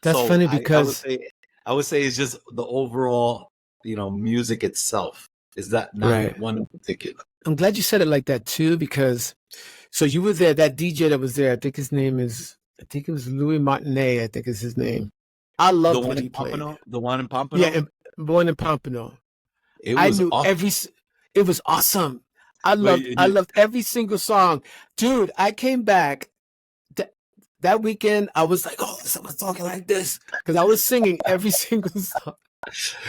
Speaker 2: That's
Speaker 1: So
Speaker 2: funny
Speaker 1: I would
Speaker 2: because
Speaker 1: say it's just the overall music itself is that not
Speaker 2: right.
Speaker 1: one in particular.
Speaker 2: I'm glad you said it like that too, because so you were there, that DJ that was there, I think it was Louis Martinet, I think is his name. I
Speaker 1: The
Speaker 2: loved
Speaker 1: one
Speaker 2: what
Speaker 1: in
Speaker 2: he played.
Speaker 1: Pompano, the one in
Speaker 2: Yeah,
Speaker 1: Pompano,
Speaker 2: and born in Pompano.
Speaker 1: it
Speaker 2: I
Speaker 1: was
Speaker 2: knew
Speaker 1: awesome.
Speaker 2: it was awesome.
Speaker 1: But
Speaker 2: I loved every single song. Dude, I came back that weekend, I was like, oh, someone's talking like this. Because I was singing every single song.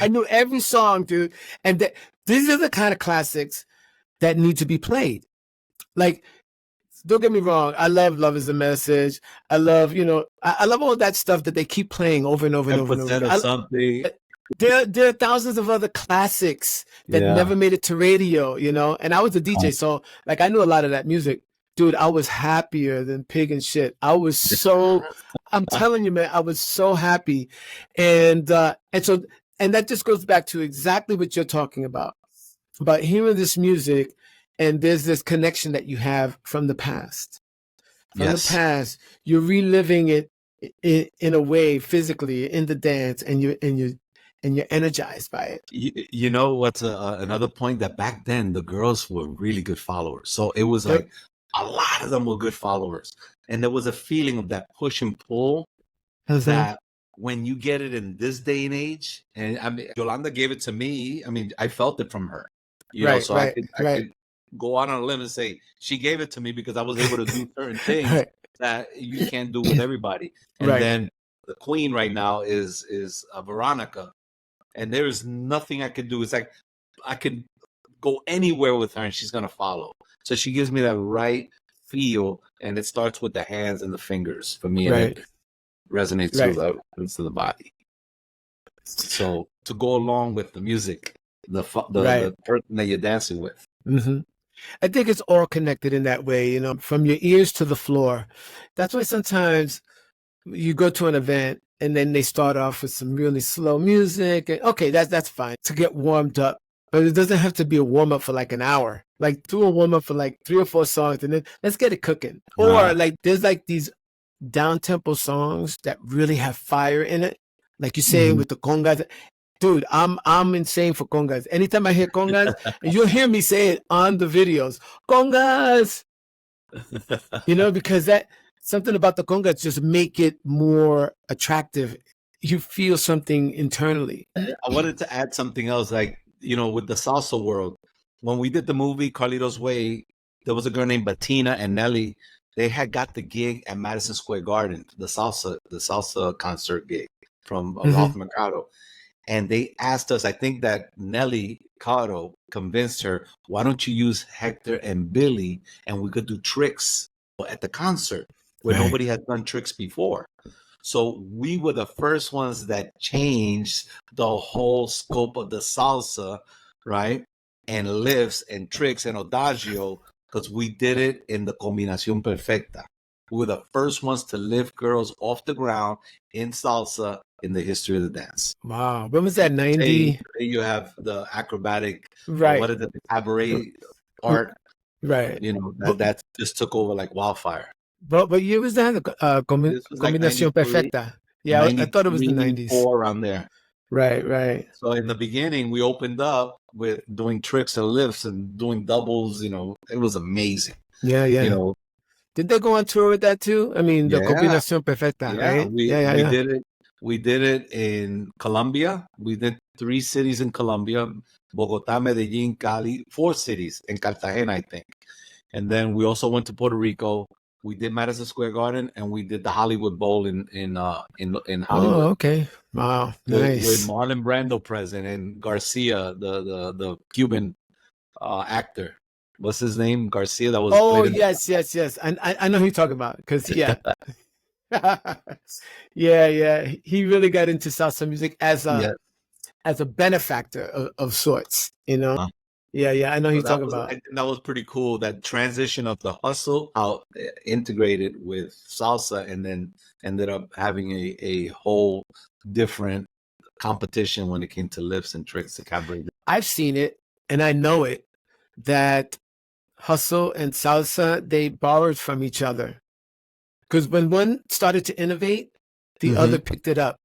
Speaker 2: I knew every song, dude. And these are the kind of classics that need to be played. Like, don't get me wrong. I love Love is the Message. I love, I love all that stuff that they keep playing over and over and over and over
Speaker 1: 10%
Speaker 2: again.
Speaker 1: or something.
Speaker 2: There are thousands of other classics that
Speaker 1: Yeah.
Speaker 2: never made it to radio, and I was a DJ, so like I knew a lot of that music. Dude, I was happier than pig and shit. I'm telling you, man, I was so happy. And that just goes back to exactly what you're talking about hearing this music, and there's this connection that you have from the past. From the
Speaker 1: Yes.
Speaker 2: past, you're reliving it in a way physically in the dance, and you're energized by it.
Speaker 1: You know what's another point, that back then the girls were really good followers. So it was
Speaker 2: Yep.
Speaker 1: like a lot of them were good followers, and there was a feeling of that push and pull that when you get it in this day and age, and I mean, Yolanda gave it to me. I mean, I felt it from her,
Speaker 2: Right,
Speaker 1: so
Speaker 2: right,
Speaker 1: I
Speaker 2: right,
Speaker 1: could go out on a limb and say she gave it to me because I was able to do certain things
Speaker 2: right,
Speaker 1: that you can't do with everybody. And
Speaker 2: right.
Speaker 1: then the queen right now is Veronica, and there is nothing I could do. It's like I could go anywhere with her and she's gonna follow. So she gives me that right feel, and it starts with the hands and the fingers for me, and
Speaker 2: Right.
Speaker 1: it resonates
Speaker 2: Right.
Speaker 1: to the body. So to go along with the music, the
Speaker 2: Right.
Speaker 1: person that you're dancing with.
Speaker 2: Mm-hmm. I think it's all connected in that way, from your ears to the floor. That's why sometimes you go to an event and then they start off with some really slow music. And okay, that's fine to get warmed up. But it doesn't have to be a warm up for like an hour. Like do a warm up for like 3 or 4 songs and then let's get it cooking. Or like there's like these down tempo songs that really have fire in it. Like you saying with the congas. Dude, I'm insane for congas. Anytime I hear congas, and you'll hear me say it on the videos, congas. Because that something about the congas just make it more attractive. You feel something internally.
Speaker 1: I wanted to add something else, like with the salsa world. When we did the movie Carlito's Way, there was a girl named Bettina and Nelly. They had got the gig at Madison Square Garden, the salsa concert gig from Ralph Mercado. And they asked us, I think that Nelly Caro convinced her, why don't you use Hector and Billy, and we could do tricks at the concert where nobody had done tricks before. So we were the first ones that changed the whole scope of the salsa, right? And lifts and tricks and adagio, because we did it in the combinación perfecta. We were the first ones to lift girls off the ground in salsa in the history of the dance.
Speaker 2: Wow. When was that? 90?
Speaker 1: Today you have the acrobatic,
Speaker 2: Right.
Speaker 1: what is it, the cabaret art,
Speaker 2: Right.
Speaker 1: that just took over like wildfire.
Speaker 2: But what year was that?
Speaker 1: This was like
Speaker 2: Combinación
Speaker 1: 93,
Speaker 2: Perfecta. Yeah, I thought it was the
Speaker 1: 93,
Speaker 2: 90s.
Speaker 1: 4 around there.
Speaker 2: Right, right.
Speaker 1: So in the beginning, we opened up with doing tricks and lifts and doing doubles. It was amazing.
Speaker 2: Yeah,
Speaker 1: You
Speaker 2: yeah.
Speaker 1: know,
Speaker 2: Did they go on tour with that too? I mean, the
Speaker 1: yeah,
Speaker 2: Combinación Perfecta,
Speaker 1: yeah.
Speaker 2: right?
Speaker 1: We
Speaker 2: Yeah, yeah,
Speaker 1: we
Speaker 2: yeah.
Speaker 1: did it. We did it in Colombia. We did 3 cities in Colombia: Bogotá, Medellín, Cali. 4 cities in Cartagena, I think. And then we also went to Puerto Rico. We did Madison Square Garden, and we did the Hollywood Bowl in
Speaker 2: Oh,
Speaker 1: Hollywood
Speaker 2: okay. Wow,
Speaker 1: with
Speaker 2: nice.
Speaker 1: Marlon Brando present and Garcia, the Cuban actor. What's his name? Garcia, that was
Speaker 2: Oh,
Speaker 1: played in.
Speaker 2: yes, yes, yes. I know who you're talking about because yeah. Yeah, yeah. He really got into salsa music
Speaker 1: Yeah.
Speaker 2: as a benefactor of sorts, you know.
Speaker 1: Uh,
Speaker 2: Yeah, yeah. I know who
Speaker 1: so
Speaker 2: you're talking about.
Speaker 1: I think that was pretty cool. That transition of the hustle out integrated with salsa, and then ended up having a whole different competition when it came to lifts and tricks to cabaret.
Speaker 2: I've seen it and I know it that hustle and salsa they borrowed from each other. Because when one started to innovate, the other
Speaker 1: Mm-hmm.
Speaker 2: picked it up.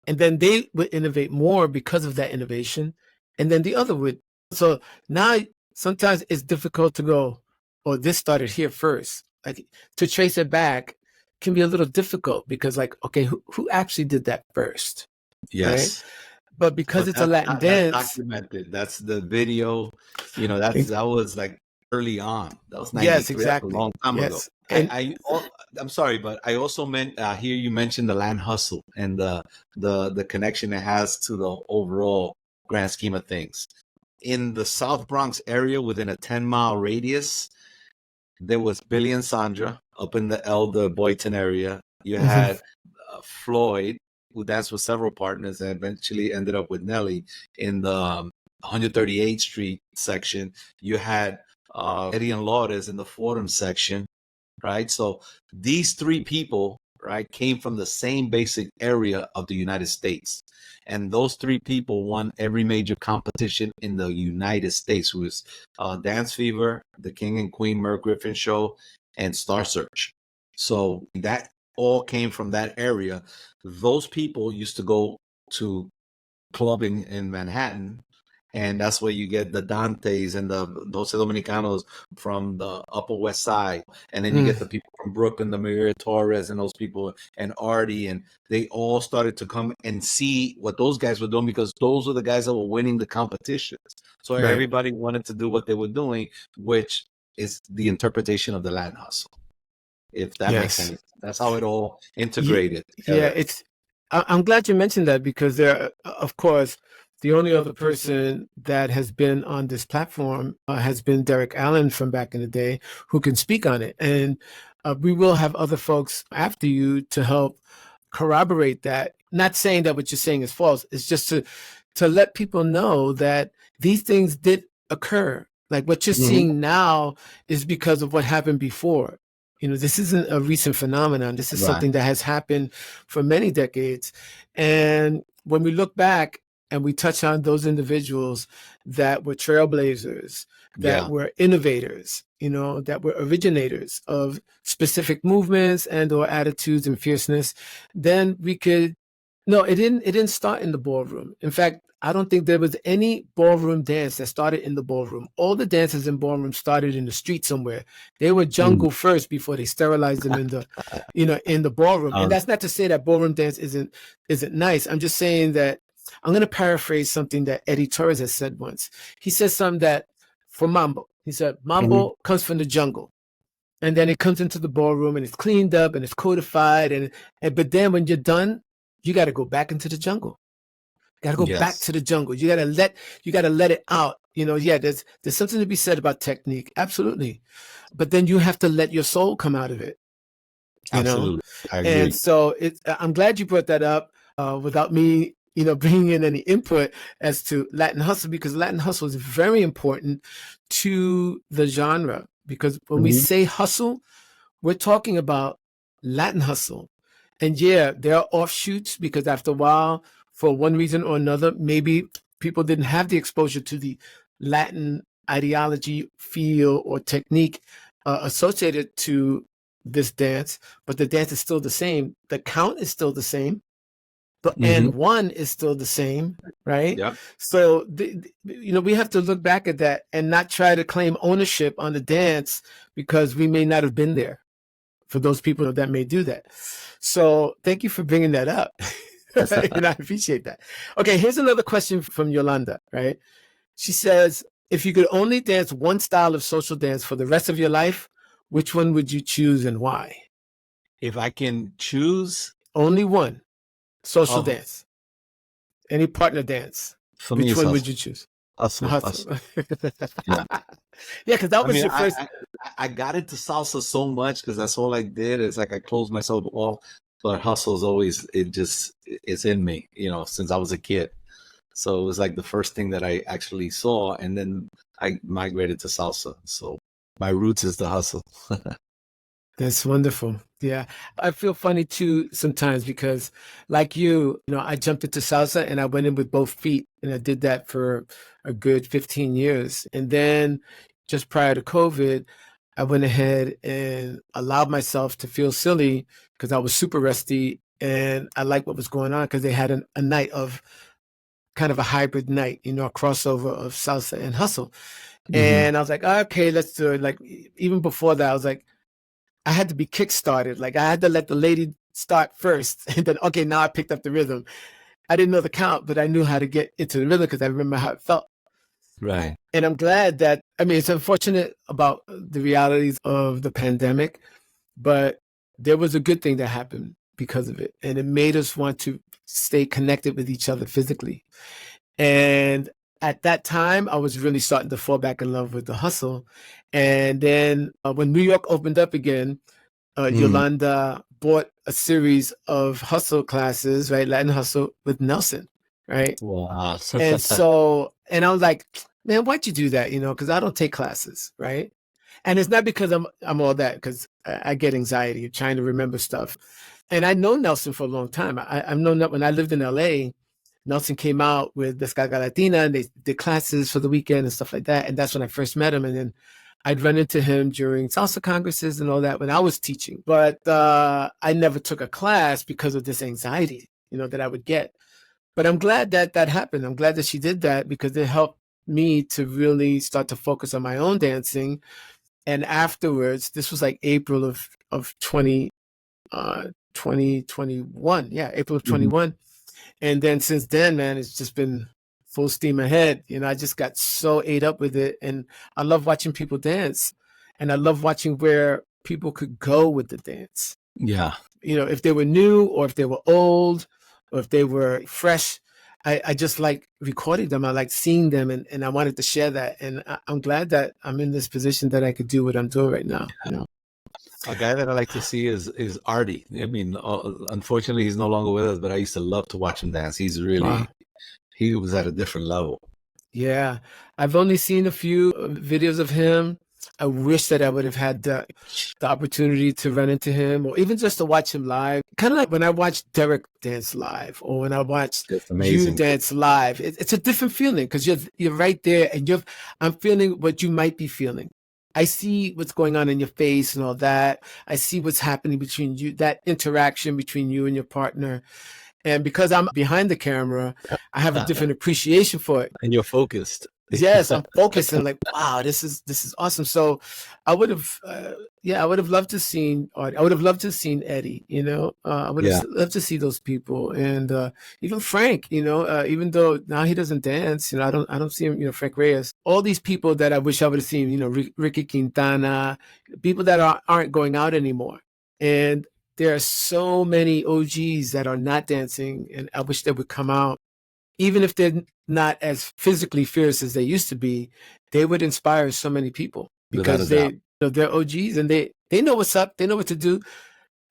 Speaker 2: And then they would innovate more because of that innovation. And then the other would. So now sometimes it's difficult to go, oh, this started here first. Like to trace it back can be a little difficult because, like, okay, who actually did that first? Right.
Speaker 1: Yes.
Speaker 2: But because
Speaker 1: But
Speaker 2: it's a Latin
Speaker 1: that's
Speaker 2: dance,
Speaker 1: documented. That's the video. That was like early on. That was
Speaker 2: yes,
Speaker 1: 93. That's a
Speaker 2: exactly.
Speaker 1: long time ago.
Speaker 2: Yes. And
Speaker 1: I'm sorry, but I also meant hear you mentioned the land hustle and the connection it has to the overall grand scheme of things. In the South Bronx area, within a 10-mile radius, there was Billy and Sandra up in the Elder Boyton area. You
Speaker 2: mhm,
Speaker 1: had Floyd, who danced with several partners and eventually ended up with Nelly in the 138th Street section. You had Eddie and Lourdes in the Fordham section, right? So these 3 people, right, came from the same basic area of the United States. And those 3 people won every major competition in the United States. It was Dance Fever, The King and Queen Merv Griffin Show, and Star Search. So that all came from that area. Those people used to go to clubbing in Manhattan, and that's where you get the Dantes and the Doce Dominicanos from the Upper West Side, and then you
Speaker 2: mm,
Speaker 1: get the people from Brooklyn, the Maria Torres, and those people, and Artie, and they all started to come and see what those guys were doing because those were the guys that were winning the competitions. So
Speaker 2: right.
Speaker 1: everybody wanted to do what they were doing, which is the interpretation of the Latin hustle, if that makes
Speaker 2: Yes.
Speaker 1: any sense. That's how it all integrated
Speaker 2: Yeah,
Speaker 1: together.
Speaker 2: I'm glad you mentioned that because there, of course, the only other person that has been on this platform has been Derek Allen from back in the day who can speak on it. And we will have other folks after you to help corroborate that. Not saying that what you're saying is false. It's just to let people know that these things did occur. Like what you're
Speaker 1: Mhm.
Speaker 2: seeing now is because of what happened before. This isn't a recent phenomenon. This is
Speaker 1: Right.
Speaker 2: something that has happened for many decades. And when we look back and we touch on those individuals that were trailblazers, that
Speaker 1: Yeah.
Speaker 2: were innovators, that were originators of specific movements and or attitudes and fierceness, then we could no, it didn't start in the ballroom. In fact, I don't think there was any ballroom dance that started in the ballroom. All the dances in ballroom started in the street somewhere. They were
Speaker 1: Mm.
Speaker 2: jungle first before they sterilized them in the ballroom. And
Speaker 1: Uh,
Speaker 2: that's not to say that ballroom dance isn't nice. I'm just saying that I'm going to paraphrase something that Eddie Torres has said once. He said something that for mambo, he said
Speaker 1: mhm.
Speaker 2: mambo comes from the jungle. And then it comes into the ballroom and it's cleaned up and it's codified and but then when you're done, you got to go back into the jungle. You got to go back
Speaker 1: Yes.
Speaker 2: to the jungle. You got to let it out. Yeah, there's something to be said about technique. Absolutely. But then you have to let your soul come out of it, you know?
Speaker 1: Absolutely. I
Speaker 2: And
Speaker 1: agree.
Speaker 2: so I'm glad you brought that up without me, bringing in any input as to Latin hustle, because Latin hustle is very important to the genre. Because when we
Speaker 1: Mhm.
Speaker 2: say hustle, we're talking about Latin hustle. And yeah, there are offshoots because after a while, for one reason or another, maybe people didn't have the exposure to the Latin ideology, feel, or technique associated to this dance, but the dance is still the same. The count is still the same, but
Speaker 1: Hmm.
Speaker 2: and one is still the same, right?
Speaker 1: Yeah.
Speaker 2: So we have to look back at that and not try to claim ownership on the dance because we may not have been there for those people that may do that. So thank you for bringing that up. And I appreciate that. Okay, here's another question from Yolanda, right? She says, if you could only dance one style of social dance for the rest of your life, which one would you choose and why?
Speaker 1: If I can choose,
Speaker 2: Only one social
Speaker 1: oh,
Speaker 2: dance, any partner dance.
Speaker 1: for me,
Speaker 2: Which
Speaker 1: it's
Speaker 2: one would
Speaker 1: hustle.
Speaker 2: you choose?
Speaker 1: Hustle.
Speaker 2: Hustle.
Speaker 1: Hustle. Yeah.
Speaker 2: Yeah, because that
Speaker 1: I
Speaker 2: was
Speaker 1: mean,
Speaker 2: your first.
Speaker 1: I got into salsa so much because that's all I did. It's like I closed myself off. But hustle's always it's in me, since I was a kid. So it was like the first thing that I actually saw, and then I migrated to salsa. So my roots is the hustle.
Speaker 2: That's wonderful. Yeah. I feel funny too sometimes because, like I jumped into salsa and I went in with both feet and I did that for a good 15 years. And then just prior to COVID, I went ahead and allowed myself to feel silly because I was super rusty and I liked what was going on because they had a night of kind of a hybrid night, a crossover of salsa and hustle.
Speaker 1: Hmm.
Speaker 2: And I was like, okay, let's do it. Like, even before that, I was like, I had to be kick-started. Like, I had to let the lady start first. And then, okay, now I picked up the rhythm. I didn't know the count, but I knew how to get into the rhythm because I remember how it felt.
Speaker 1: Right.
Speaker 2: And I'm glad that, I mean, it's unfortunate about the realities of the pandemic, but there was a good thing that happened because of it. And it made us want to stay connected with each other physically. And at that time, I was really starting to fall back in love with the hustle. And then when New York opened up again,
Speaker 1: Mm.
Speaker 2: Yolanda bought a series of hustle classes, right? Latin hustle with Nelson, right?
Speaker 1: Wow.
Speaker 2: And I was like, man, why'd you do that? Because I don't take classes, right? And it's not because I'm all that, because I get anxiety trying to remember stuff. And I know Nelson for a long time. I've known that when I lived in LA, Nelson came out with Descarga Latina and they did classes for the weekend and stuff like that. And that's when I first met him. And then I'd run into him during salsa congresses and all that when I was teaching. But I never took a class because of this anxiety, that I would get. But I'm glad that that happened. I'm glad that she did that because it helped me to really start to focus on my own dancing. And afterwards, this was like April of 2021. Yeah, April of
Speaker 1: Mhm.
Speaker 2: 21. And then since then, man, it's just been full steam ahead. I just got so ate up with it. And I love watching people dance. And I love watching where people could go with the dance.
Speaker 1: Yeah.
Speaker 2: If they were new or if they were old or if they were fresh. I just like recording them. I like seeing them and I wanted to share that. And I'm glad that I'm in this position that I could do what I'm doing right now.
Speaker 1: A guy that I like to see is Artie. I mean, unfortunately, he's no longer with us, but I used to love to watch him dance.
Speaker 2: Wow.
Speaker 1: He was at a different level.
Speaker 2: Yeah. I've only seen a few videos of him. I wish that I would have had the opportunity to run into him or even just to watch him live. Kind of like when I watched Derek dance live or when I watched
Speaker 1: It's
Speaker 2: you
Speaker 1: amazing.
Speaker 2: dance live. It's a different feeling because you're right there and I'm feeling what you might be feeling. I see what's going on in your face and all that. I see what's happening between you, that interaction between you and your partner. And because I'm behind the camera, I have a different appreciation for it.
Speaker 1: And you're focused.
Speaker 2: Yes, I'm focused and like, wow, this is awesome. So I would have, yeah, I would have loved to seen, or I would have loved to seen Eddie. I would have
Speaker 1: Yeah.
Speaker 2: loved to see those people, and even Frank. Even though now he doesn't dance, I don't see him. Frank Reyes, all these people that I wish I would have seen. Ricky Quintana, people that aren't going out anymore, and there are so many OGs that are not dancing, and I wish they would come out even if they're not as physically fierce as they used to be, they would inspire so many people
Speaker 1: Without a
Speaker 2: because
Speaker 1: doubt.
Speaker 2: they're OGs and they know what's up, they know what to do,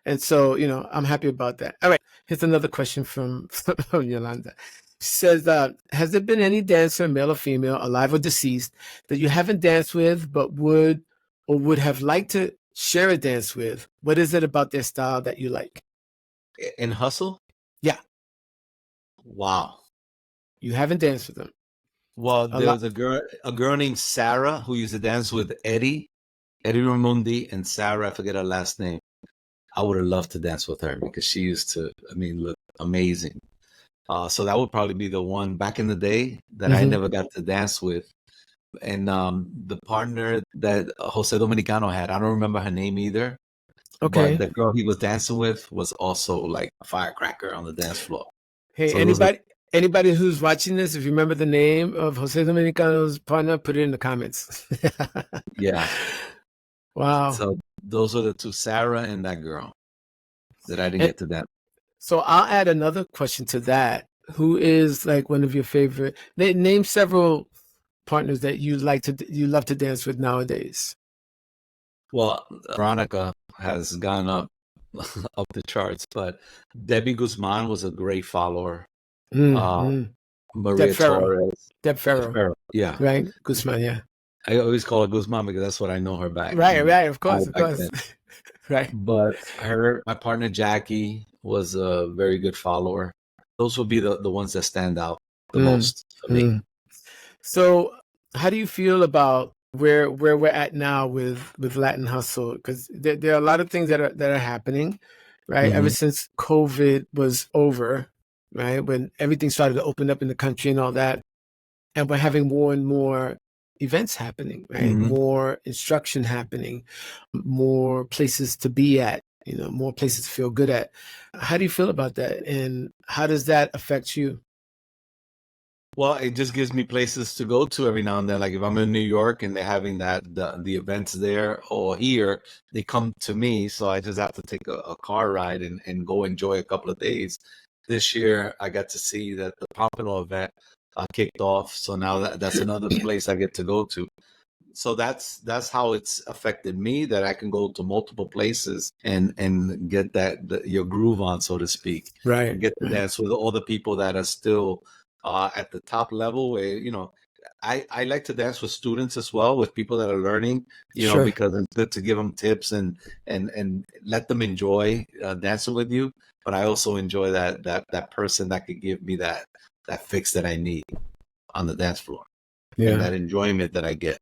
Speaker 2: and so I'm happy about that. All right, here's another question from from Yolanda. She says, "Has there been any dancer, male or female, alive or deceased, that you haven't danced with but would have liked to share a dance with? What is it about their style that you like?"
Speaker 1: In hustle?
Speaker 2: Yeah,
Speaker 1: Wow.
Speaker 2: you haven't danced with them
Speaker 1: Well,
Speaker 2: a
Speaker 1: there
Speaker 2: lot.
Speaker 1: was a girl named Sarah who used to dance with Eddie. Eddie Ramundi and Sarah, I forget her last name. I would have loved to dance with her because she used to, I mean, look amazing. So that would probably be the one back in the day that I never got to dance with. And the partner that Jose Dominicano had, I don't remember her name either.
Speaker 2: Okay.
Speaker 1: But the girl he was dancing with was also like a firecracker on the dance floor.
Speaker 2: Hey,
Speaker 1: So those are,
Speaker 2: anybody who's watching this, if you remember the name of Jose Dominicano's partner, put it in the comments.
Speaker 1: yeah.
Speaker 2: Wow.
Speaker 1: So those are the two, Sarah and that girl, that I didn't get to dance.
Speaker 2: So I'll add another question to that. Who is like one of your favorite? Name several partners that you love to dance with nowadays.
Speaker 1: Well, Veronica has gone up up the charts, but Debbie Guzman was a great follower. Maria
Speaker 2: Deb Farrow.
Speaker 1: Torres.
Speaker 2: Deb Farrow.
Speaker 1: Yeah.
Speaker 2: Right. Guzman, yeah.
Speaker 1: I always call her Guzman because that's what I know her back.
Speaker 2: Right, of course. Right.
Speaker 1: But my partner Jackie was a very good follower. Those would be the ones that stand out the most for me.
Speaker 2: So how do you feel about where we're at now with Latin Hustle? Because there are a lot of things that are happening, right? Ever since COVID was over, right? When everything started to open up in the country and all that. And we're having more and more events happening, right? More instruction happening, more places to be at, more places to feel good at. How do you feel about that? And how does that affect you?
Speaker 1: Well, it just gives me places to go to every now and then. Like if I'm in New York and they're having the events there or here, they come to me. So I just have to take a car ride and go enjoy a couple of days. This year, I got to see that the Pompano event kicked off. So now that's another place I get to go to. So that's how it's affected me, that I can go to multiple places and get your groove on, so to speak.
Speaker 2: Right.
Speaker 1: And get to dance with all the people that are still at the top level. Where I like to dance with students as well, with people that are learning. Because it's good to give them tips and let them enjoy dancing with you. But I also enjoy that person that could give me that fix that I need on the dance floor, and that enjoyment that I get.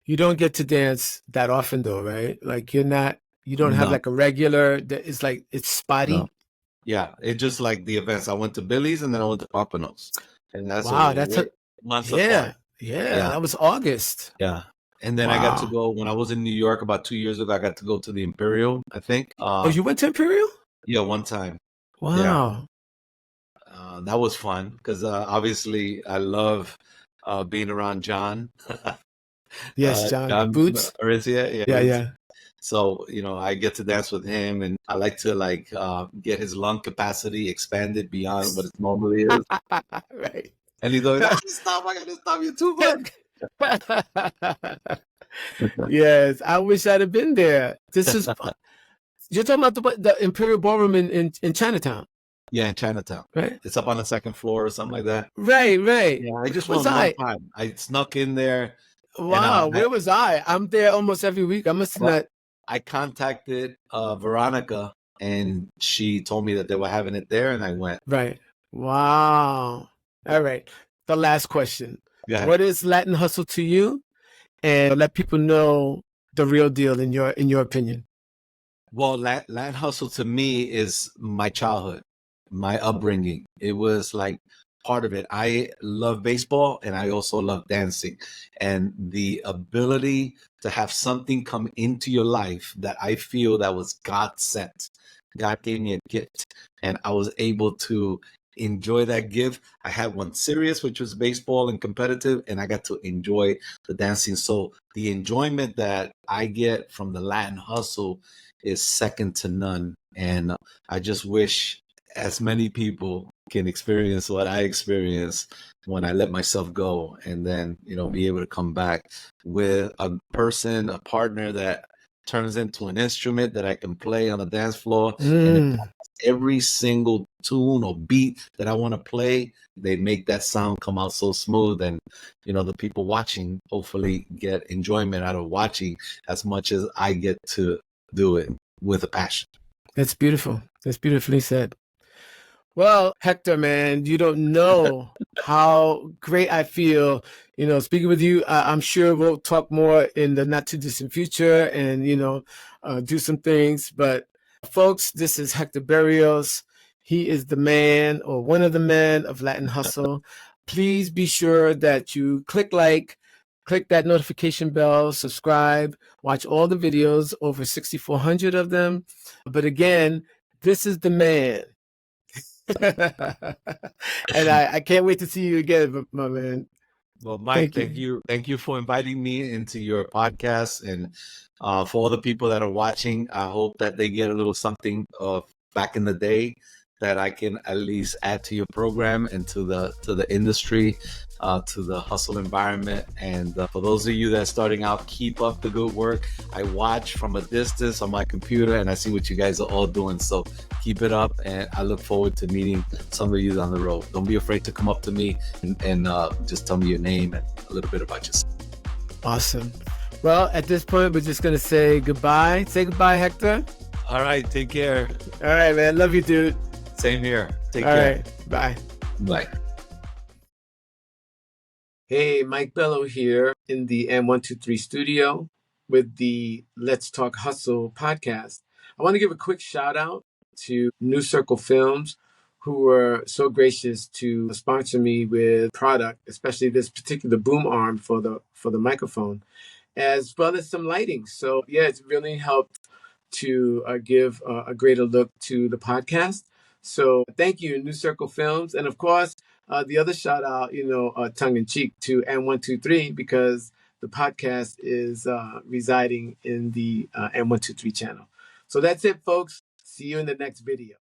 Speaker 2: You don't get to dance that often though, right? Like you don't have like a regular, it's like, it's spotty.
Speaker 1: No. Yeah, it's just like the events. I went to Billy's and then I went to Pompanos. And that's months apart.
Speaker 2: Yeah, that was August.
Speaker 1: Yeah. And then I got to go, when I was in New York about 2 years ago, I got to go to the Imperial, I think.
Speaker 2: You went to Imperial?
Speaker 1: Yeah, one time.
Speaker 2: Wow.
Speaker 1: Yeah. That was fun because obviously I love being around John.
Speaker 2: Yes, John Boots.
Speaker 1: Yeah. So, I get to dance with him, and I like to get his lung capacity expanded beyond what it normally is.
Speaker 2: Right.
Speaker 1: And he's like, stop, I gotta stop you too much.
Speaker 2: Yes, I wish I'd have been there. You're talking about the Imperial Ballroom in Chinatown.
Speaker 1: Yeah, in Chinatown.
Speaker 2: Right.
Speaker 1: It's up on the second floor or something like that.
Speaker 2: Right.
Speaker 1: Yeah, I just went one time. I snuck in there.
Speaker 2: Wow, where was I? I'm there almost every week. I must not.
Speaker 1: I contacted Veronica, and she told me that they were having it there, and I went.
Speaker 2: Right. Wow. All right. The last question. What is Latin Hustle to you? And let people know the real deal in your opinion.
Speaker 1: Well, Latin Hustle to me is my childhood, my upbringing. It was like part of it. I love baseball and I also love dancing. And the ability to have something come into your life that I feel that was God sent. God gave me a gift and I was able to enjoy that gift. I had one serious, which was baseball and competitive, and I got to enjoy the dancing. So the enjoyment that I get from the Latin Hustle is second to none. And I just wish as many people can experience what I experienced when I let myself go, and then, be able to come back with a person, a partner that turns into an instrument that I can play on the dance floor. And every single tune or beat that I want to play, they make that sound come out so smooth. And, the people watching hopefully get enjoyment out of watching as much as I get to do it with a passion.
Speaker 2: That's beautiful. That's beautifully said. Well, Hector, man, you don't know how great I feel, speaking with you. I'm sure we'll talk more in the not too distant future and, do some things. But folks, this is Hector Berrios. He is the man or one of the men of Latin Hustle. Please be sure that you click that notification bell, subscribe, watch all the videos, over 6,400 of them. But again, this is the man. And I can't wait to see you again, my man.
Speaker 1: Well, Mike, thank you for inviting me into your podcast, and for all the people that are watching, I hope that they get a little something of back in the day that I can at least add to your program and to the industry, to the hustle environment. And for those of you that are starting out, keep up the good work. I watch from a distance on my computer, and I see what you guys are all doing. So keep it up, and I look forward to meeting some of you down the road. Don't be afraid to come up to me and just tell me your name and a little bit about yourself.
Speaker 2: Awesome. Well, at this point, we're just going to say goodbye. Say goodbye, Hector.
Speaker 1: All right. Take care.
Speaker 2: All right, man. Love you, dude.
Speaker 1: Same here. Take
Speaker 2: All
Speaker 1: care.
Speaker 2: Right. Bye.
Speaker 1: Bye.
Speaker 2: Hey, Mike Bello here in the M123 studio with the Let's Talk Hustle podcast. I want to give a quick shout out to New Circle Films, who were so gracious to sponsor me with product, especially this particular boom arm for the microphone, as well as some lighting. So yeah, it's really helped to give a greater look to the podcast. So thank you, New Circle Films. And of course, the other shout out, tongue in cheek to M123, because the podcast is residing in the M123 channel. So that's it, folks. See you in the next video.